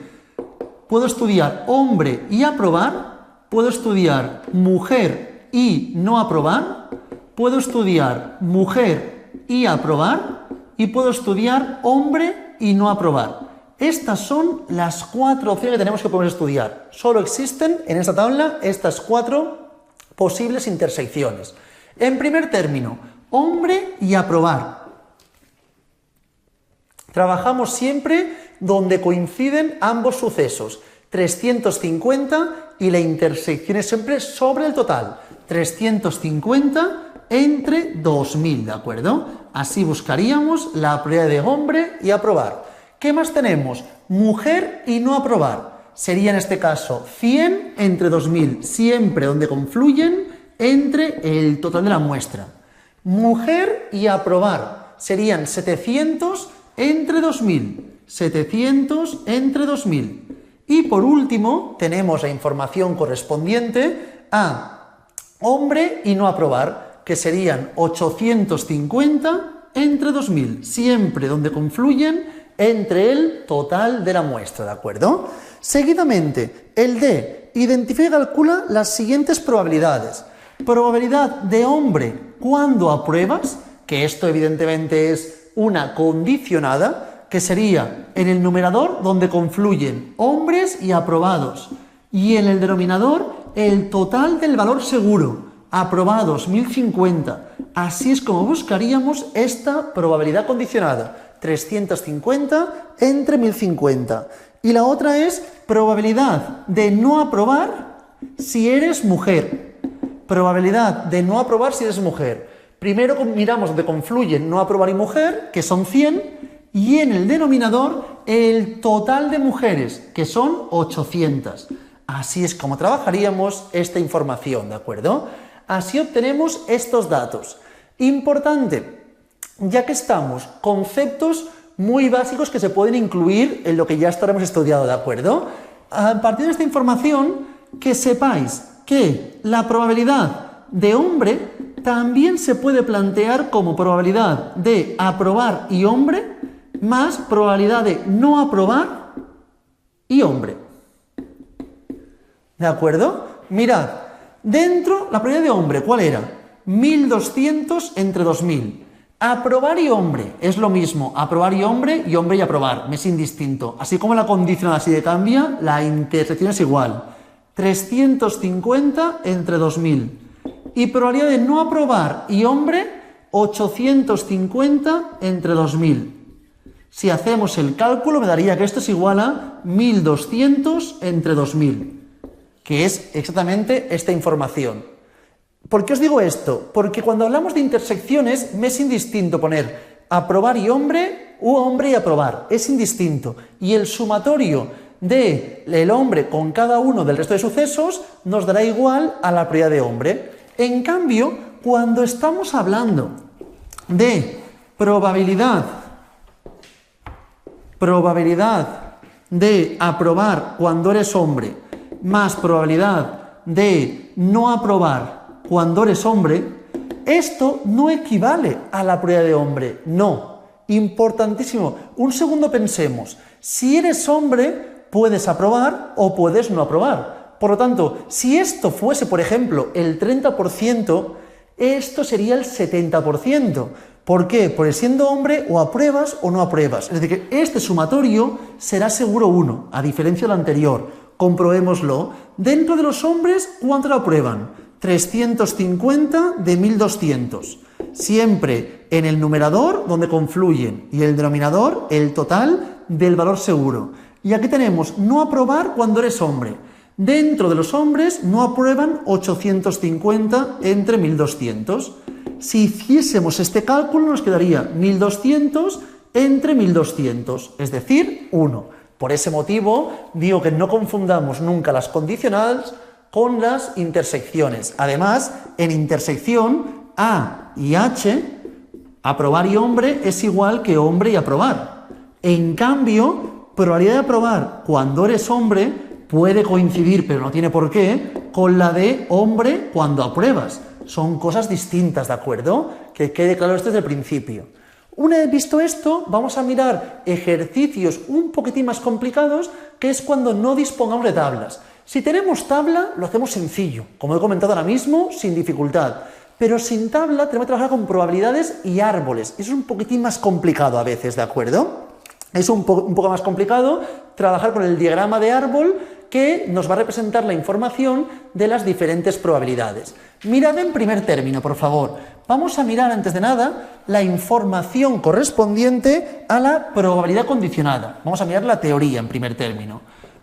Puedo estudiar hombre y aprobar, puedo estudiar mujer y no aprobar, puedo estudiar mujer y aprobar y puedo estudiar hombre y no aprobar. Estas son las 4 opciones que tenemos que poder estudiar. Solo existen en esta tabla estas 4 posibles intersecciones. En primer término, hombre y aprobar. Trabajamos siempre donde coinciden ambos sucesos. 350 y la intersección es siempre sobre el total. 350 entre 2.000, ¿de acuerdo? Así buscaríamos la probabilidad de hombre y aprobar. ¿Qué más tenemos? Mujer y no aprobar. Sería en este caso 100 entre 2.000, siempre donde confluyen entre el total de la muestra. Mujer y aprobar. Serían 700 entre 2.000. 700 entre 2.000. Y por último, tenemos la información correspondiente a hombre y no aprobar, que serían 850 entre 2.000, siempre donde confluyen entre el total de la muestra, ¿de acuerdo? Seguidamente, el D, identifica y calcula las siguientes probabilidades. Probabilidad de hombre cuando apruebas, que esto evidentemente es una condicionada, que sería en el numerador donde confluyen hombres y aprobados, y en el denominador el total del valor seguro. aprobados 1050. Así es como buscaríamos esta probabilidad condicionada, 350 entre 1050. Y la otra es probabilidad de no aprobar si eres mujer. Probabilidad de no aprobar si eres mujer. Primero miramos donde confluyen no aprobar y mujer, que son 100, y en el denominador el total de mujeres, que son 800. Así es como trabajaríamos esta información, ¿de acuerdo? Así obtenemos estos datos. Importante, ya que estamos, conceptos muy básicos que se pueden incluir en lo que ya estaremos estudiando, ¿de acuerdo? A partir de esta información, que sepáis que la probabilidad de hombre también se puede plantear como probabilidad de aprobar y hombre más probabilidad de no aprobar y hombre. ¿De acuerdo? Mirad, dentro la probabilidad de hombre, ¿cuál era? 1200 entre 2000. Aprobar y hombre es lo mismo, aprobar y hombre y aprobar, me es indistinto. Así como la condicional si cambia, la intersección es igual. 350 entre 2000. Y probabilidad de no aprobar y hombre, 850 entre 2000. Si hacemos el cálculo, me daría que esto es igual a 1200 entre 2000, que es exactamente esta información. ¿Por qué os digo esto? Porque cuando hablamos de intersecciones, me es indistinto poner aprobar y hombre u hombre y aprobar. Es indistinto. Y el sumatorio del hombre con cada uno del resto de sucesos nos dará igual a la probabilidad de hombre. En cambio, cuando estamos hablando de probabilidad de aprobar cuando eres hombre más probabilidad de no aprobar cuando eres hombre, esto no equivale a la probabilidad de hombre, no. Importantísimo. Un segundo pensemos. Si eres hombre, puedes aprobar o puedes no aprobar. Por lo tanto, si esto fuese, por ejemplo, el 30%, esto sería el 70%. ¿Por qué? Porque siendo hombre o apruebas o no apruebas. Es decir, que este sumatorio será seguro 1, a diferencia del anterior. Comprobémoslo. Dentro de los hombres, ¿cuánto lo aprueban? 350 de 1200. Siempre en el numerador donde confluyen y el denominador el total del valor seguro. Y aquí tenemos no aprobar cuando eres hombre. Dentro de los hombres no aprueban 850 entre 1200. Si hiciésemos este cálculo nos quedaría 1200 entre 1200, es decir, 1. Por ese motivo digo que no confundamos nunca las condicionales con las intersecciones. Además, en intersección A y H, aprobar y hombre es igual que hombre y aprobar. En cambio, probabilidad de aprobar cuando eres hombre puede coincidir, pero no tiene por qué, con la de hombre cuando apruebas. Son cosas distintas, ¿de acuerdo? Que quede claro esto desde el principio. Una vez visto esto, vamos a mirar ejercicios un poquitín más complicados, que es cuando no dispongamos de tablas. Si tenemos tabla, lo hacemos sencillo, como he comentado ahora mismo, sin dificultad. Pero sin tabla tenemos que trabajar con probabilidades y árboles. Eso es un poquitín más complicado a veces, ¿de acuerdo? Es un poco más complicado trabajar con el diagrama de árbol que nos va a representar la información de las diferentes probabilidades. Mirad en primer término, por favor. Vamos a mirar, antes de nada, la información correspondiente a la probabilidad condicionada. Vamos a mirar la teoría en primer término.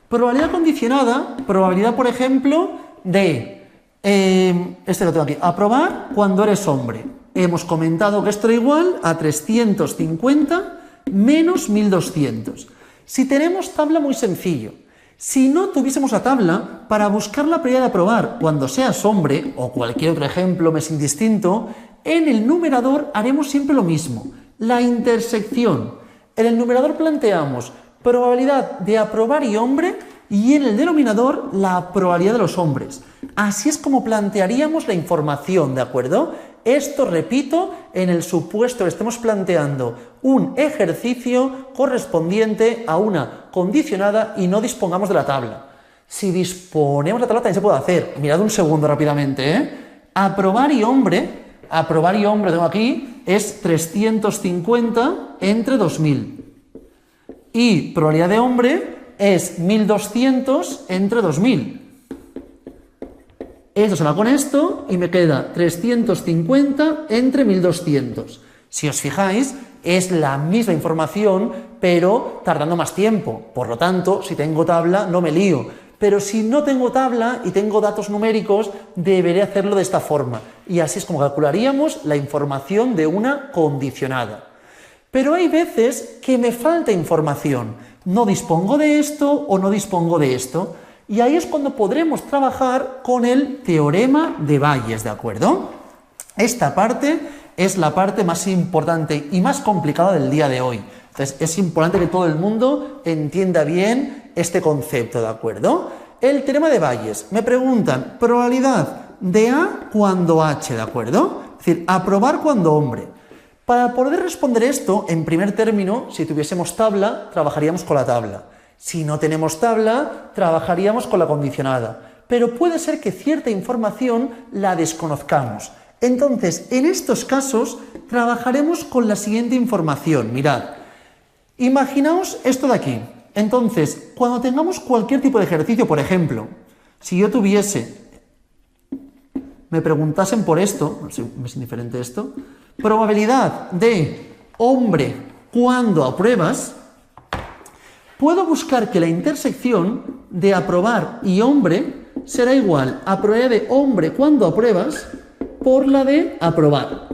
Probabilidad condicionada, probabilidad, por ejemplo, de, lo tengo aquí, aprobar cuando eres hombre. Hemos comentado que esto era igual a 350 menos 1200. Si tenemos tabla, muy sencillo. Si no tuviésemos la tabla, para buscar la probabilidad de aprobar cuando seas hombre, o cualquier otro ejemplo me es indistinto, en el numerador haremos siempre lo mismo, la intersección. En el numerador planteamos probabilidad de aprobar y hombre, y en el denominador la probabilidad de los hombres. Así es como plantearíamos la información, ¿de acuerdo? Esto, repito, en el supuesto que estemos planteando un ejercicio correspondiente a una condicionada y no dispongamos de la tabla. Si disponemos de la tabla también se puede hacer. Mirad un segundo rápidamente, Aprobar y hombre, tengo aquí, es 350 entre 2000. Y probabilidad de hombre es 1200 entre 2000. Esto se va con esto y me queda 350 entre 1200. Si os fijáis, es la misma información, pero tardando más tiempo. Por lo tanto, si tengo tabla, no me lío. Pero si no tengo tabla y tengo datos numéricos, deberé hacerlo de esta forma. Y así es como calcularíamos la información de una condicionada. Pero hay veces que me falta información. No dispongo de esto o no dispongo de esto. Y ahí es cuando podremos trabajar con el teorema de Bayes, ¿de acuerdo? Esta parte es la parte más importante y más complicada del día de hoy. Entonces, es importante que todo el mundo entienda bien este concepto, ¿de acuerdo? El teorema de Bayes. Me preguntan, probabilidad de A cuando H, ¿de acuerdo? Es decir, aprobar cuando hombre. Para poder responder esto, en primer término, si tuviésemos tabla, trabajaríamos con la tabla. Si no tenemos tabla, trabajaríamos con la condicionada. Pero puede ser que cierta información la desconozcamos. Entonces, en estos casos, trabajaremos con la siguiente información. Mirad, imaginaos esto de aquí. Entonces, cuando tengamos cualquier tipo de ejercicio, por ejemplo, si yo tuviese, me preguntasen por esto, no sé, me es indiferente esto, probabilidad de hombre cuando apruebas, puedo buscar que la intersección de aprobar y hombre será igual a probabilidad de hombre cuando apruebas por la de aprobar.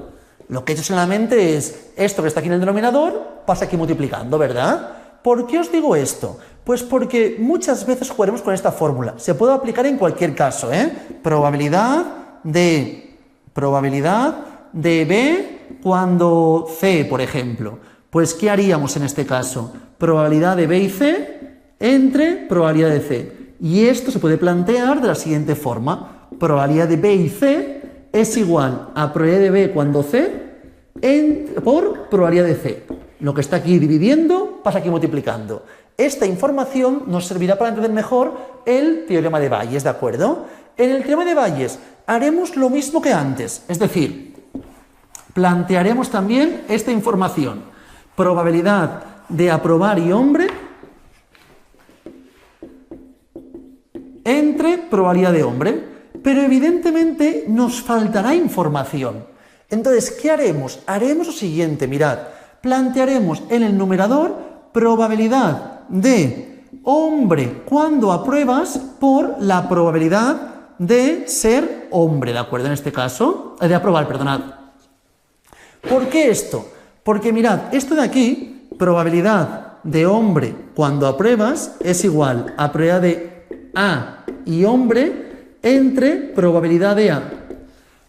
Lo que he hecho solamente es esto que está aquí en el denominador, pasa aquí multiplicando, ¿verdad? ¿Por qué os digo esto? Pues porque muchas veces jugaremos con esta fórmula. Se puede aplicar en cualquier caso, ¿eh? Probabilidad de B cuando C, por ejemplo. Pues, ¿qué haríamos en este caso? Probabilidad de B y C entre probabilidad de C. Y esto se puede plantear de la siguiente forma. Probabilidad de B y C es igual a probabilidad de B cuando C por probabilidad de C. Lo que está aquí dividiendo pasa aquí multiplicando. Esta información nos servirá para entender mejor el teorema de Bayes, ¿de acuerdo? En el teorema de Bayes haremos lo mismo que antes, es decir, plantearemos también esta información. Probabilidad de aprobar y hombre entre probabilidad de hombre. Pero evidentemente nos faltará información. Entonces, ¿qué haremos? Haremos lo siguiente, mirad. Plantearemos en el numerador probabilidad de hombre cuando apruebas por la probabilidad de ser hombre, ¿de acuerdo? En este caso, de aprobar, perdonad. ¿Por qué esto? Porque mirad, esto de aquí, probabilidad de hombre cuando apruebas, es igual a probabilidad de A y hombre entre probabilidad de A.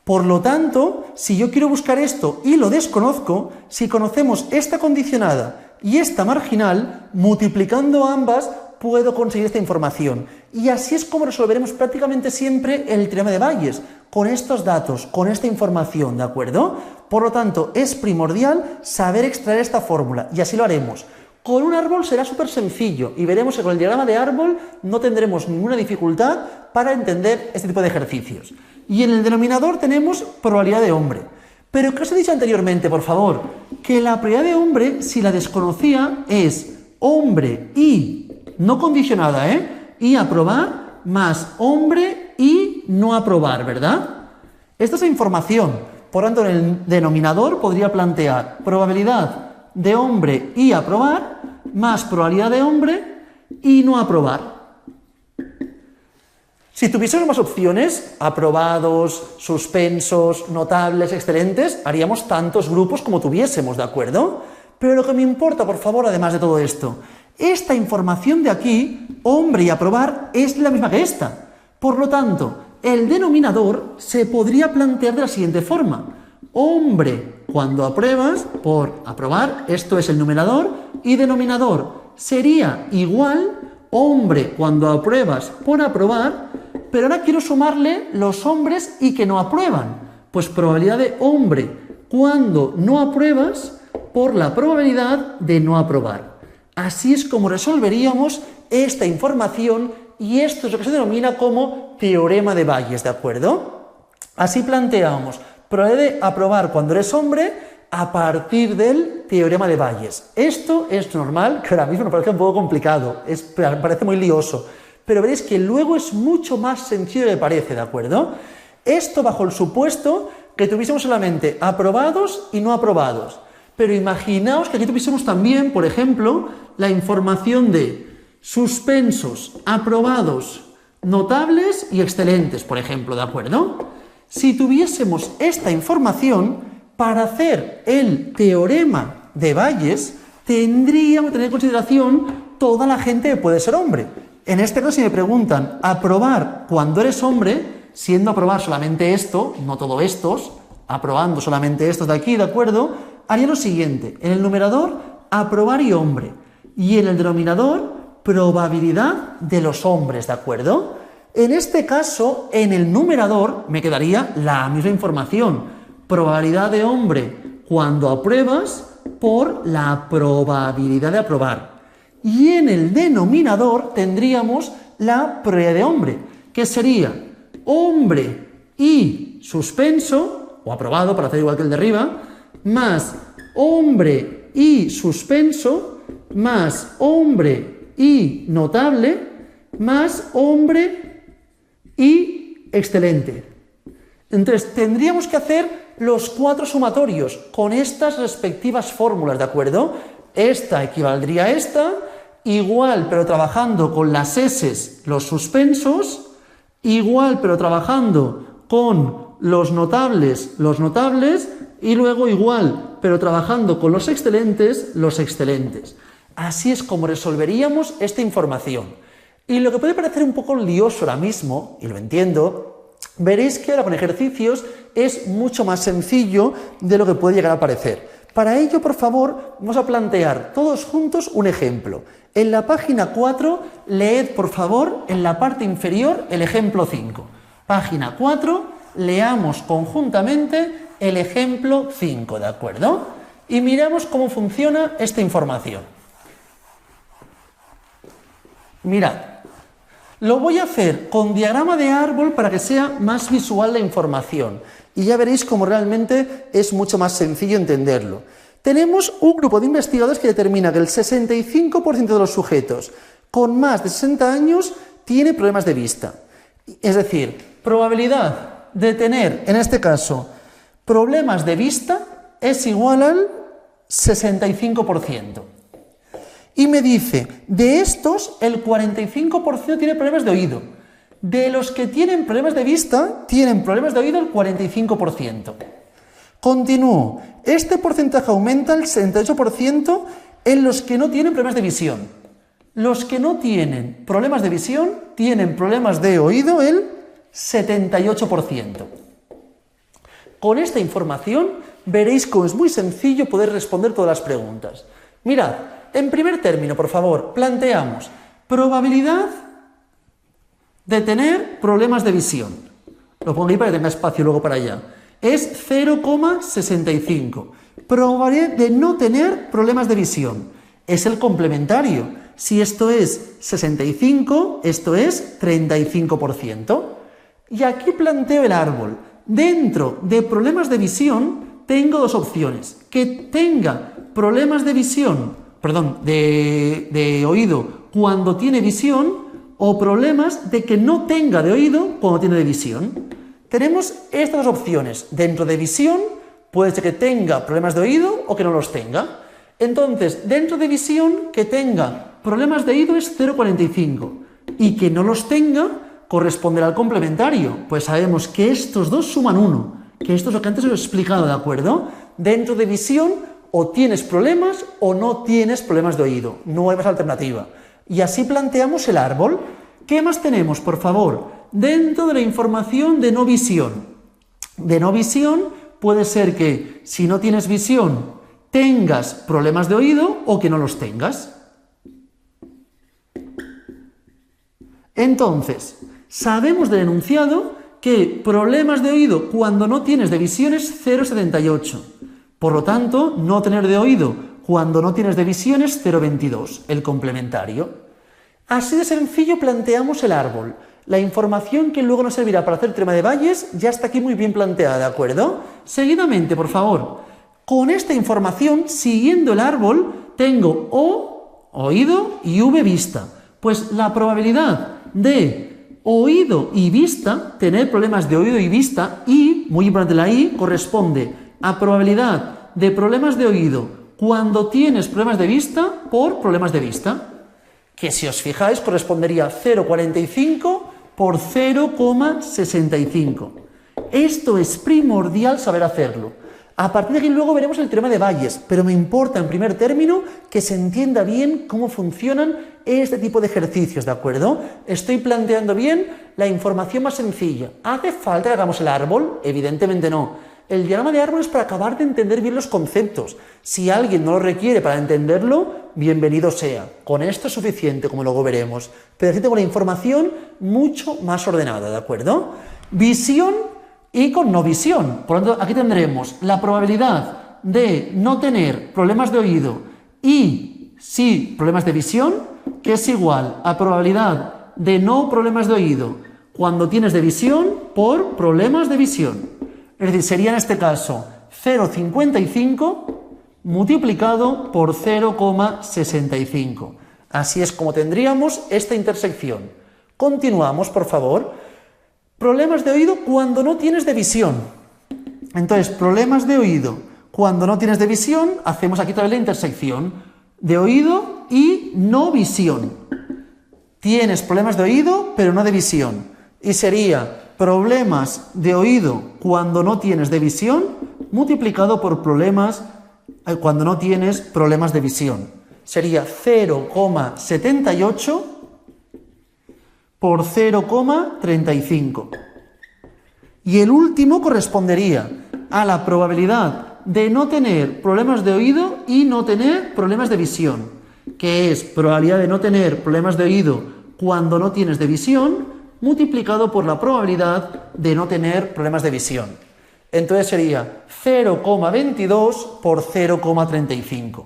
Por lo tanto, si yo quiero buscar esto y lo desconozco, si conocemos esta condicionada y esta marginal, multiplicando ambas puedo conseguir esta información. Y así es como resolveremos prácticamente siempre el teorema de Bayes, con estos datos, con esta información, ¿de acuerdo? Por lo tanto, es primordial saber extraer esta fórmula, y así lo haremos. Con un árbol será súper sencillo, y veremos que con el diagrama de árbol no tendremos ninguna dificultad para entender este tipo de ejercicios. Y en el denominador tenemos probabilidad de hombre. Pero, ¿qué os he dicho anteriormente, por favor? Que la probabilidad de hombre, si la desconocía, es hombre y no condicionada, y aprobar más hombre y no aprobar, ¿verdad? Esta es la información. Por tanto, en el denominador podría plantear probabilidad de hombre y aprobar más probabilidad de hombre y no aprobar. Si tuviésemos más opciones, aprobados, suspensos, notables, excelentes, haríamos tantos grupos como tuviésemos, ¿de acuerdo? Pero lo que me importa, por favor, además de todo esto, esta información de aquí, hombre y aprobar, es la misma que esta. Por lo tanto, el denominador se podría plantear de la siguiente forma. Hombre cuando apruebas por aprobar, esto es el numerador, y denominador sería igual hombre cuando apruebas por aprobar, pero ahora quiero sumarle los hombres y que no aprueban. Pues probabilidad de hombre cuando no apruebas por la probabilidad de no aprobar. Así es como resolveríamos esta información y esto es lo que se denomina como teorema de Bayes, ¿de acuerdo? Así planteamos probabilidad de aprobar cuando eres hombre a partir del teorema de Bayes. Esto es normal, que ahora mismo me parece un poco complicado, parece muy lioso, pero veréis que luego es mucho más sencillo de lo que parece, ¿de acuerdo? Esto bajo el supuesto que tuviésemos solamente aprobados y no aprobados. Pero imaginaos que aquí tuviésemos también, por ejemplo, la información de suspensos, aprobados, notables y excelentes, por ejemplo, ¿de acuerdo? Si tuviésemos esta información, para hacer el teorema de Bayes, tendríamos que tener en consideración toda la gente que puede ser hombre. En este caso, si me preguntan, aprobar cuando eres hombre, siendo aprobar solamente esto, no todos estos, aprobando solamente estos de aquí, ¿de acuerdo? Haría lo siguiente, en el numerador, aprobar y hombre, y en el denominador, probabilidad de los hombres, ¿de acuerdo? En este caso, en el numerador, me quedaría la misma información, probabilidad de hombre cuando apruebas por la probabilidad de aprobar. Y en el denominador tendríamos la probabilidad de hombre, que sería hombre y suspenso, o aprobado para hacer igual que el de arriba, más hombre y suspenso, más hombre y notable, más hombre y excelente. Entonces tendríamos que hacer los 4 sumatorios con estas respectivas fórmulas, ¿de acuerdo? Esta equivaldría a esta, igual pero trabajando con las S, los suspensos, igual pero trabajando con los notables, y luego igual pero trabajando con los excelentes. Así es como resolveríamos esta información. Y lo que puede parecer un poco lioso ahora mismo, y lo entiendo, veréis que ahora con ejercicios es mucho más sencillo de lo que puede llegar a parecer. Para ello, por favor, vamos a plantear todos juntos un ejemplo. En la página 4, leed, por favor, en la parte inferior el ejemplo 5. Página 4, leamos conjuntamente el ejemplo 5, ¿de acuerdo? Y miramos cómo funciona esta información. Mirad, lo voy a hacer con diagrama de árbol para que sea más visual la información. Y ya veréis cómo realmente es mucho más sencillo entenderlo. Tenemos un grupo de investigadores que determina que el 65% de los sujetos con más de 60 años tiene problemas de vista. Es decir, probabilidad de tener, en este caso, problemas de vista es igual al 65%. Y me dice, de estos, el 45% tiene problemas de oído. De los que tienen problemas de vista, tienen problemas de oído el 45%. Continúo. Este porcentaje aumenta al 68% en los que no tienen problemas de visión. Los que no tienen problemas de visión tienen problemas de oído el 78%. Con esta información veréis cómo es muy sencillo poder responder todas las preguntas. Mirad, en primer término, por favor, planteamos probabilidad de tener problemas de visión. Lo pongo ahí para que tenga espacio luego para allá. Es 0,65. Probabilidad de no tener problemas de visión. Es el complementario. Si esto es 65, esto es 35%. Y aquí planteo el árbol. Dentro de problemas de visión tengo dos opciones. Que tenga problemas de visión, de oído cuando tiene visión, o problemas de que no tenga de oído cuando tiene de visión. Tenemos estas dos opciones. Dentro de visión puede ser que tenga problemas de oído o que no los tenga. Entonces, dentro de visión, que tenga problemas de oído es 0,45 y que no los tenga corresponderá al complementario. Pues sabemos que estos dos suman 1, que esto es lo que antes os he explicado, ¿de acuerdo? Dentro de visión o tienes problemas o no tienes problemas de oído. No hay más alternativa. Y así planteamos el árbol. ¿Qué más tenemos, por favor? Dentro de la información de no visión. De no visión puede ser que si no tienes visión tengas problemas de oído o que no los tengas. Entonces, sabemos del enunciado que problemas de oído cuando no tienes de visión es 0,78. Por lo tanto, no tener de oído cuando no tienes de visión es 0,22, el complementario. Así de sencillo planteamos el árbol. La información que luego nos servirá para hacer el teorema de Bayes ya está aquí muy bien planteada, ¿de acuerdo? Seguidamente, por favor, con esta información, siguiendo el árbol, tengo O, oído, y V, vista. Pues la probabilidad de oído y vista, tener problemas de oído y vista, y, muy importante la I, corresponde a probabilidad de problemas de oído cuando tienes problemas de vista por problemas de vista, que si os fijáis correspondería 0,45 por 0,65. Esto es primordial saber hacerlo. A partir de aquí luego veremos el teorema de Bayes, pero me importa en primer término que se entienda bien cómo funcionan este tipo de ejercicios, ¿de acuerdo? Estoy planteando bien la información más sencilla. ¿Hace falta que hagamos el árbol? Evidentemente no. El diagrama de árbol es para acabar de entender bien los conceptos. Si alguien no lo requiere para entenderlo, bienvenido sea. Con esto es suficiente, como luego veremos. Pero así tengo la información mucho más ordenada, ¿de acuerdo? Visión y con no visión. Por lo tanto, aquí tendremos la probabilidad de no tener problemas de oído y sí problemas de visión, que es igual a probabilidad de no problemas de oído cuando tienes de visión por problemas de visión. Es decir, sería en este caso 0,55 multiplicado por 0,65. Así es como tendríamos esta intersección. Continuamos, por favor. Problemas de oído cuando no tienes de visión. Entonces, problemas de oído cuando no tienes de visión, hacemos aquí otra vez la intersección de oído y no visión. Tienes problemas de oído, pero no de visión. Y sería problemas de oído cuando no tienes de visión multiplicado por problemas cuando no tienes problemas de visión. Sería 0,78 por 0,35. Y el último correspondería a la probabilidad de no tener problemas de oído y no tener problemas de visión, que es probabilidad de no tener problemas de oído cuando no tienes de visión multiplicado por la probabilidad de no tener problemas de visión. Entonces sería 0,22 por 0,35.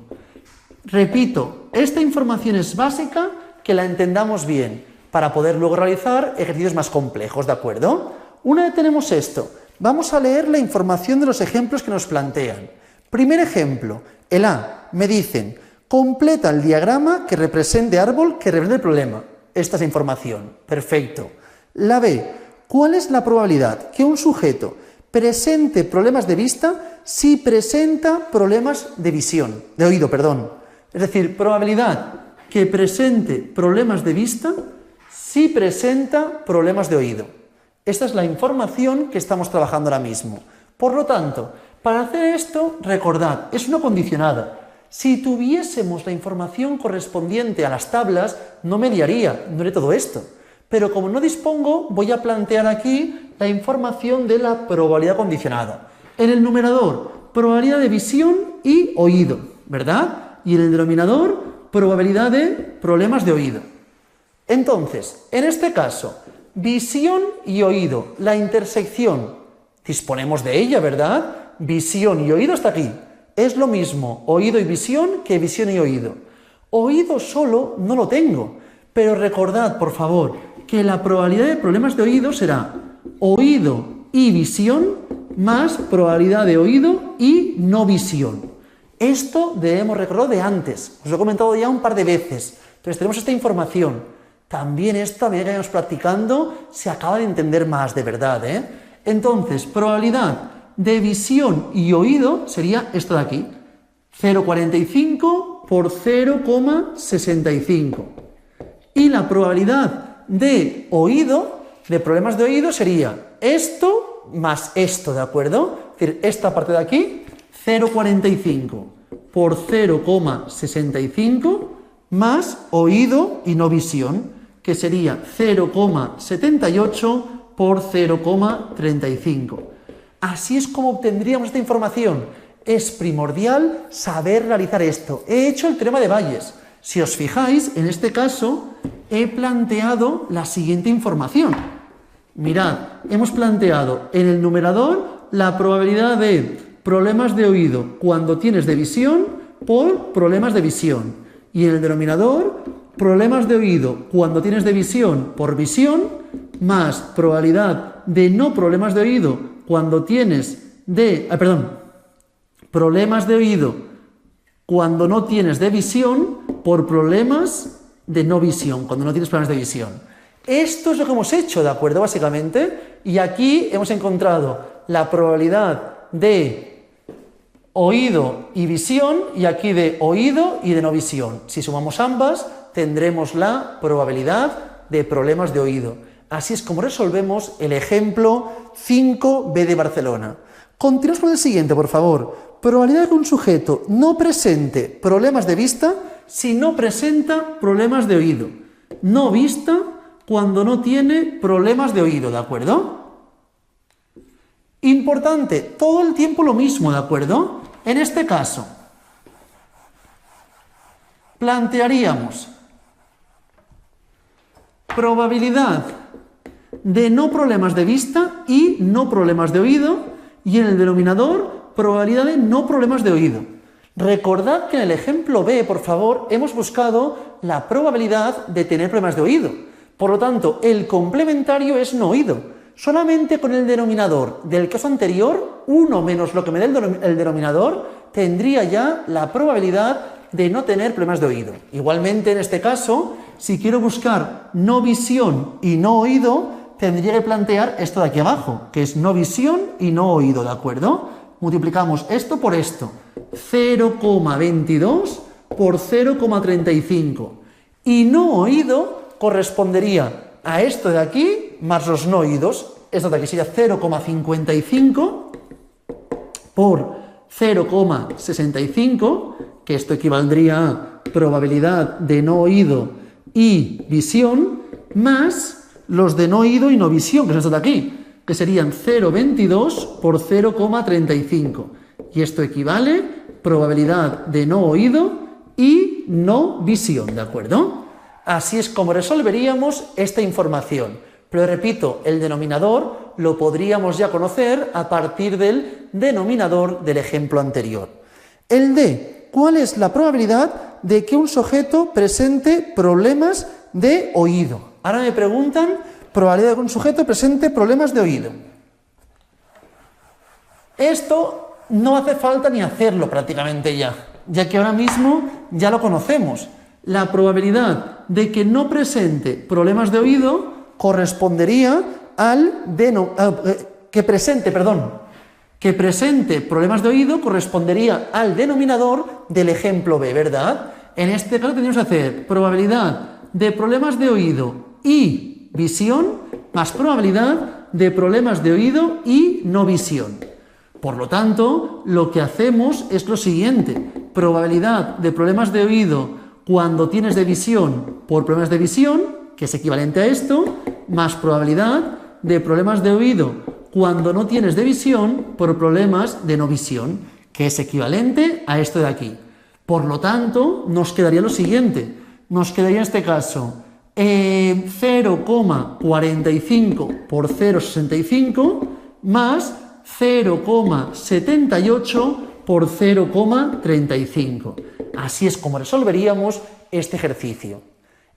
Repito, esta información es básica, que la entendamos bien, para poder luego realizar ejercicios más complejos, ¿de acuerdo? Una vez tenemos esto, vamos a leer la información de los ejemplos que nos plantean. Primer ejemplo, el A, me dicen, completa el diagrama que represente árbol que represente el problema. Esta es la información, perfecto. La B, ¿cuál es la probabilidad que un sujeto presente problemas de vista si presenta problemas de visión, de oído, perdón? Es decir, probabilidad que presente problemas de vista si presenta problemas de oído. Esta es la información que estamos trabajando ahora mismo. Por lo tanto, para hacer esto, recordad, es una condicionada. Si tuviésemos la información correspondiente a las tablas, no me liaría, no haré todo esto. Pero como no dispongo, voy a plantear aquí la información de la probabilidad condicionada. En el numerador, probabilidad de visión y oído, ¿verdad? Y en el denominador, probabilidad de problemas de oído. Entonces, en este caso, visión y oído, la intersección, disponemos de ella, ¿verdad? Visión y oído está aquí. Es lo mismo oído y visión que visión y oído. Oído solo no lo tengo, pero recordad, por favor, que la probabilidad de problemas de oído será oído y visión más probabilidad de oído y no visión. Esto debemos recordar de antes, os lo he comentado ya un par de veces. Entonces tenemos esta información. También esto, a medida que vayamos practicando, se acaba de entender más de verdad, ¿eh? Entonces, probabilidad de visión y oído sería esto de aquí, 0,45 por 0,65. Y la probabilidad de oído, de problemas de oído, sería esto más esto, ¿de acuerdo? Es decir, esta parte de aquí, 0,45 por 0,65 más oído y no visión, que sería 0,78 por 0,35. Así es como obtendríamos esta información. Es primordial saber realizar esto. He hecho el teorema de Bayes. Si os fijáis, en este caso he planteado la siguiente información. Mirad, hemos planteado en el numerador la probabilidad de problemas de oído cuando tienes de visión por problemas de visión. Y en el denominador, problemas de oído cuando tienes de visión por visión, más probabilidad de no problemas de oído cuando tienes problemas de oído cuando no tienes de visión por problemas de no visión, cuando no tienes problemas de visión. Esto es lo que hemos hecho, ¿de acuerdo? Básicamente, y aquí hemos encontrado la probabilidad de oído y visión, y aquí de oído y de no visión. Si sumamos ambas, tendremos la probabilidad de problemas de oído. Así es como resolvemos el ejemplo 5B de Barcelona. Continuamos con el siguiente, por favor. Probabilidad de que un sujeto no presente problemas de vista si no presenta problemas de oído. No vista cuando no tiene problemas de oído, ¿de acuerdo? Importante, todo el tiempo lo mismo, ¿de acuerdo? En este caso, plantearíamos probabilidad de no problemas de vista y no problemas de oído, y en el denominador, probabilidad de no problemas de oído. Recordad que en el ejemplo B, por favor, hemos buscado la probabilidad de tener problemas de oído. Por lo tanto, el complementario es no oído. Solamente con el denominador del caso anterior, 1 menos lo que me dé el denominador, tendría ya la probabilidad de no tener problemas de oído. Igualmente, en este caso, si quiero buscar no visión y no oído, tendría que plantear esto de aquí abajo, que es no visión y no oído, ¿de acuerdo? Multiplicamos esto por esto, 0,22 por 0,35. Y no oído correspondería a esto de aquí más los no oídos. Esto de aquí sería 0,55 por 0,65, que esto equivaldría a probabilidad de no oído y visión, más los de no oído y no visión, que son estos de aquí, que serían 0,22 por 0,35. Y esto equivale a probabilidad de no oído y no visión, ¿de acuerdo? Así es como resolveríamos esta información. Pero repito, el denominador lo podríamos ya conocer a partir del denominador del ejemplo anterior. El D, ¿cuál es la probabilidad de que un sujeto presente problemas de oído? Ahora me preguntan, probabilidad de que un sujeto presente problemas de oído. Esto no hace falta ni hacerlo prácticamente ya que ahora mismo ya lo conocemos. La probabilidad de que no presente problemas de oído correspondería al que presente problemas de oído correspondería al denominador del ejemplo B, ¿verdad? En este caso tendríamos que hacer probabilidad de problemas de oído y visión más probabilidad de problemas de oído y no visión. Por lo tanto, lo que hacemos es lo siguiente: probabilidad de problemas de oído cuando tienes de visión por problemas de visión, que es equivalente a esto, más probabilidad de problemas de oído cuando no tienes de visión por problemas de no visión, que es equivalente a esto de aquí. Por lo tanto, nos quedaría lo siguiente. Nos quedaría en este caso 0,45 por 0,65 más 0,78 por 0,35. Así es como resolveríamos este ejercicio.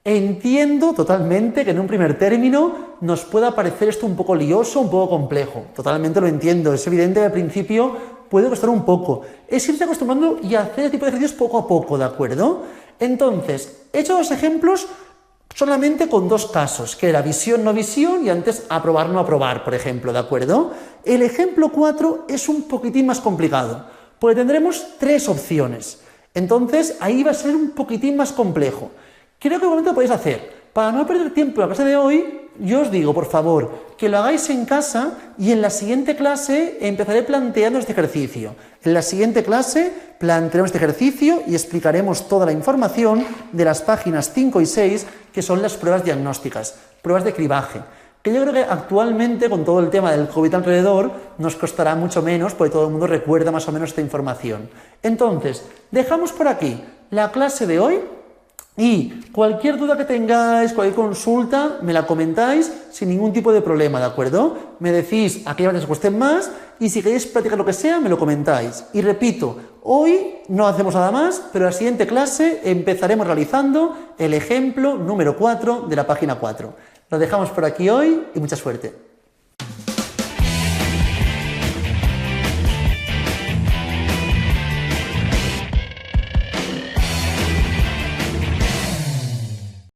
Entiendo totalmente que en un primer término nos pueda parecer esto un poco lioso, un poco complejo. Totalmente lo entiendo. Es evidente que al principio puede costar un poco. Es irse acostumbrando y hacer este tipo de ejercicios poco a poco, ¿de acuerdo? Entonces, he hecho dos ejemplos solamente con dos casos, que era visión, no visión, y antes aprobar, no aprobar, por ejemplo, ¿de acuerdo? El ejemplo 4 es un poquitín más complicado, porque tendremos tres opciones. Entonces, ahí va a ser un poquitín más complejo. Creo que igualmente lo podéis hacer. Para no perder tiempo en la clase de hoy, yo os digo, por favor, que lo hagáis en casa y en la siguiente clase empezaré planteando este ejercicio. En la siguiente clase plantearemos este ejercicio y explicaremos toda la información de las páginas 5 y 6, que son las pruebas diagnósticas, pruebas de cribaje, que yo creo que actualmente, con todo el tema del COVID alrededor, nos costará mucho menos, porque todo el mundo recuerda más o menos esta información. Entonces, dejamos por aquí la clase de hoy. Y cualquier duda que tengáis, cualquier consulta, me la comentáis sin ningún tipo de problema, ¿de acuerdo? Me decís aquellas que os cuesten más y si queréis practicar lo que sea, me lo comentáis. Y repito, hoy no hacemos nada más, pero en la siguiente clase empezaremos realizando el ejemplo número 4 de la página 4. Lo dejamos por aquí hoy y mucha suerte.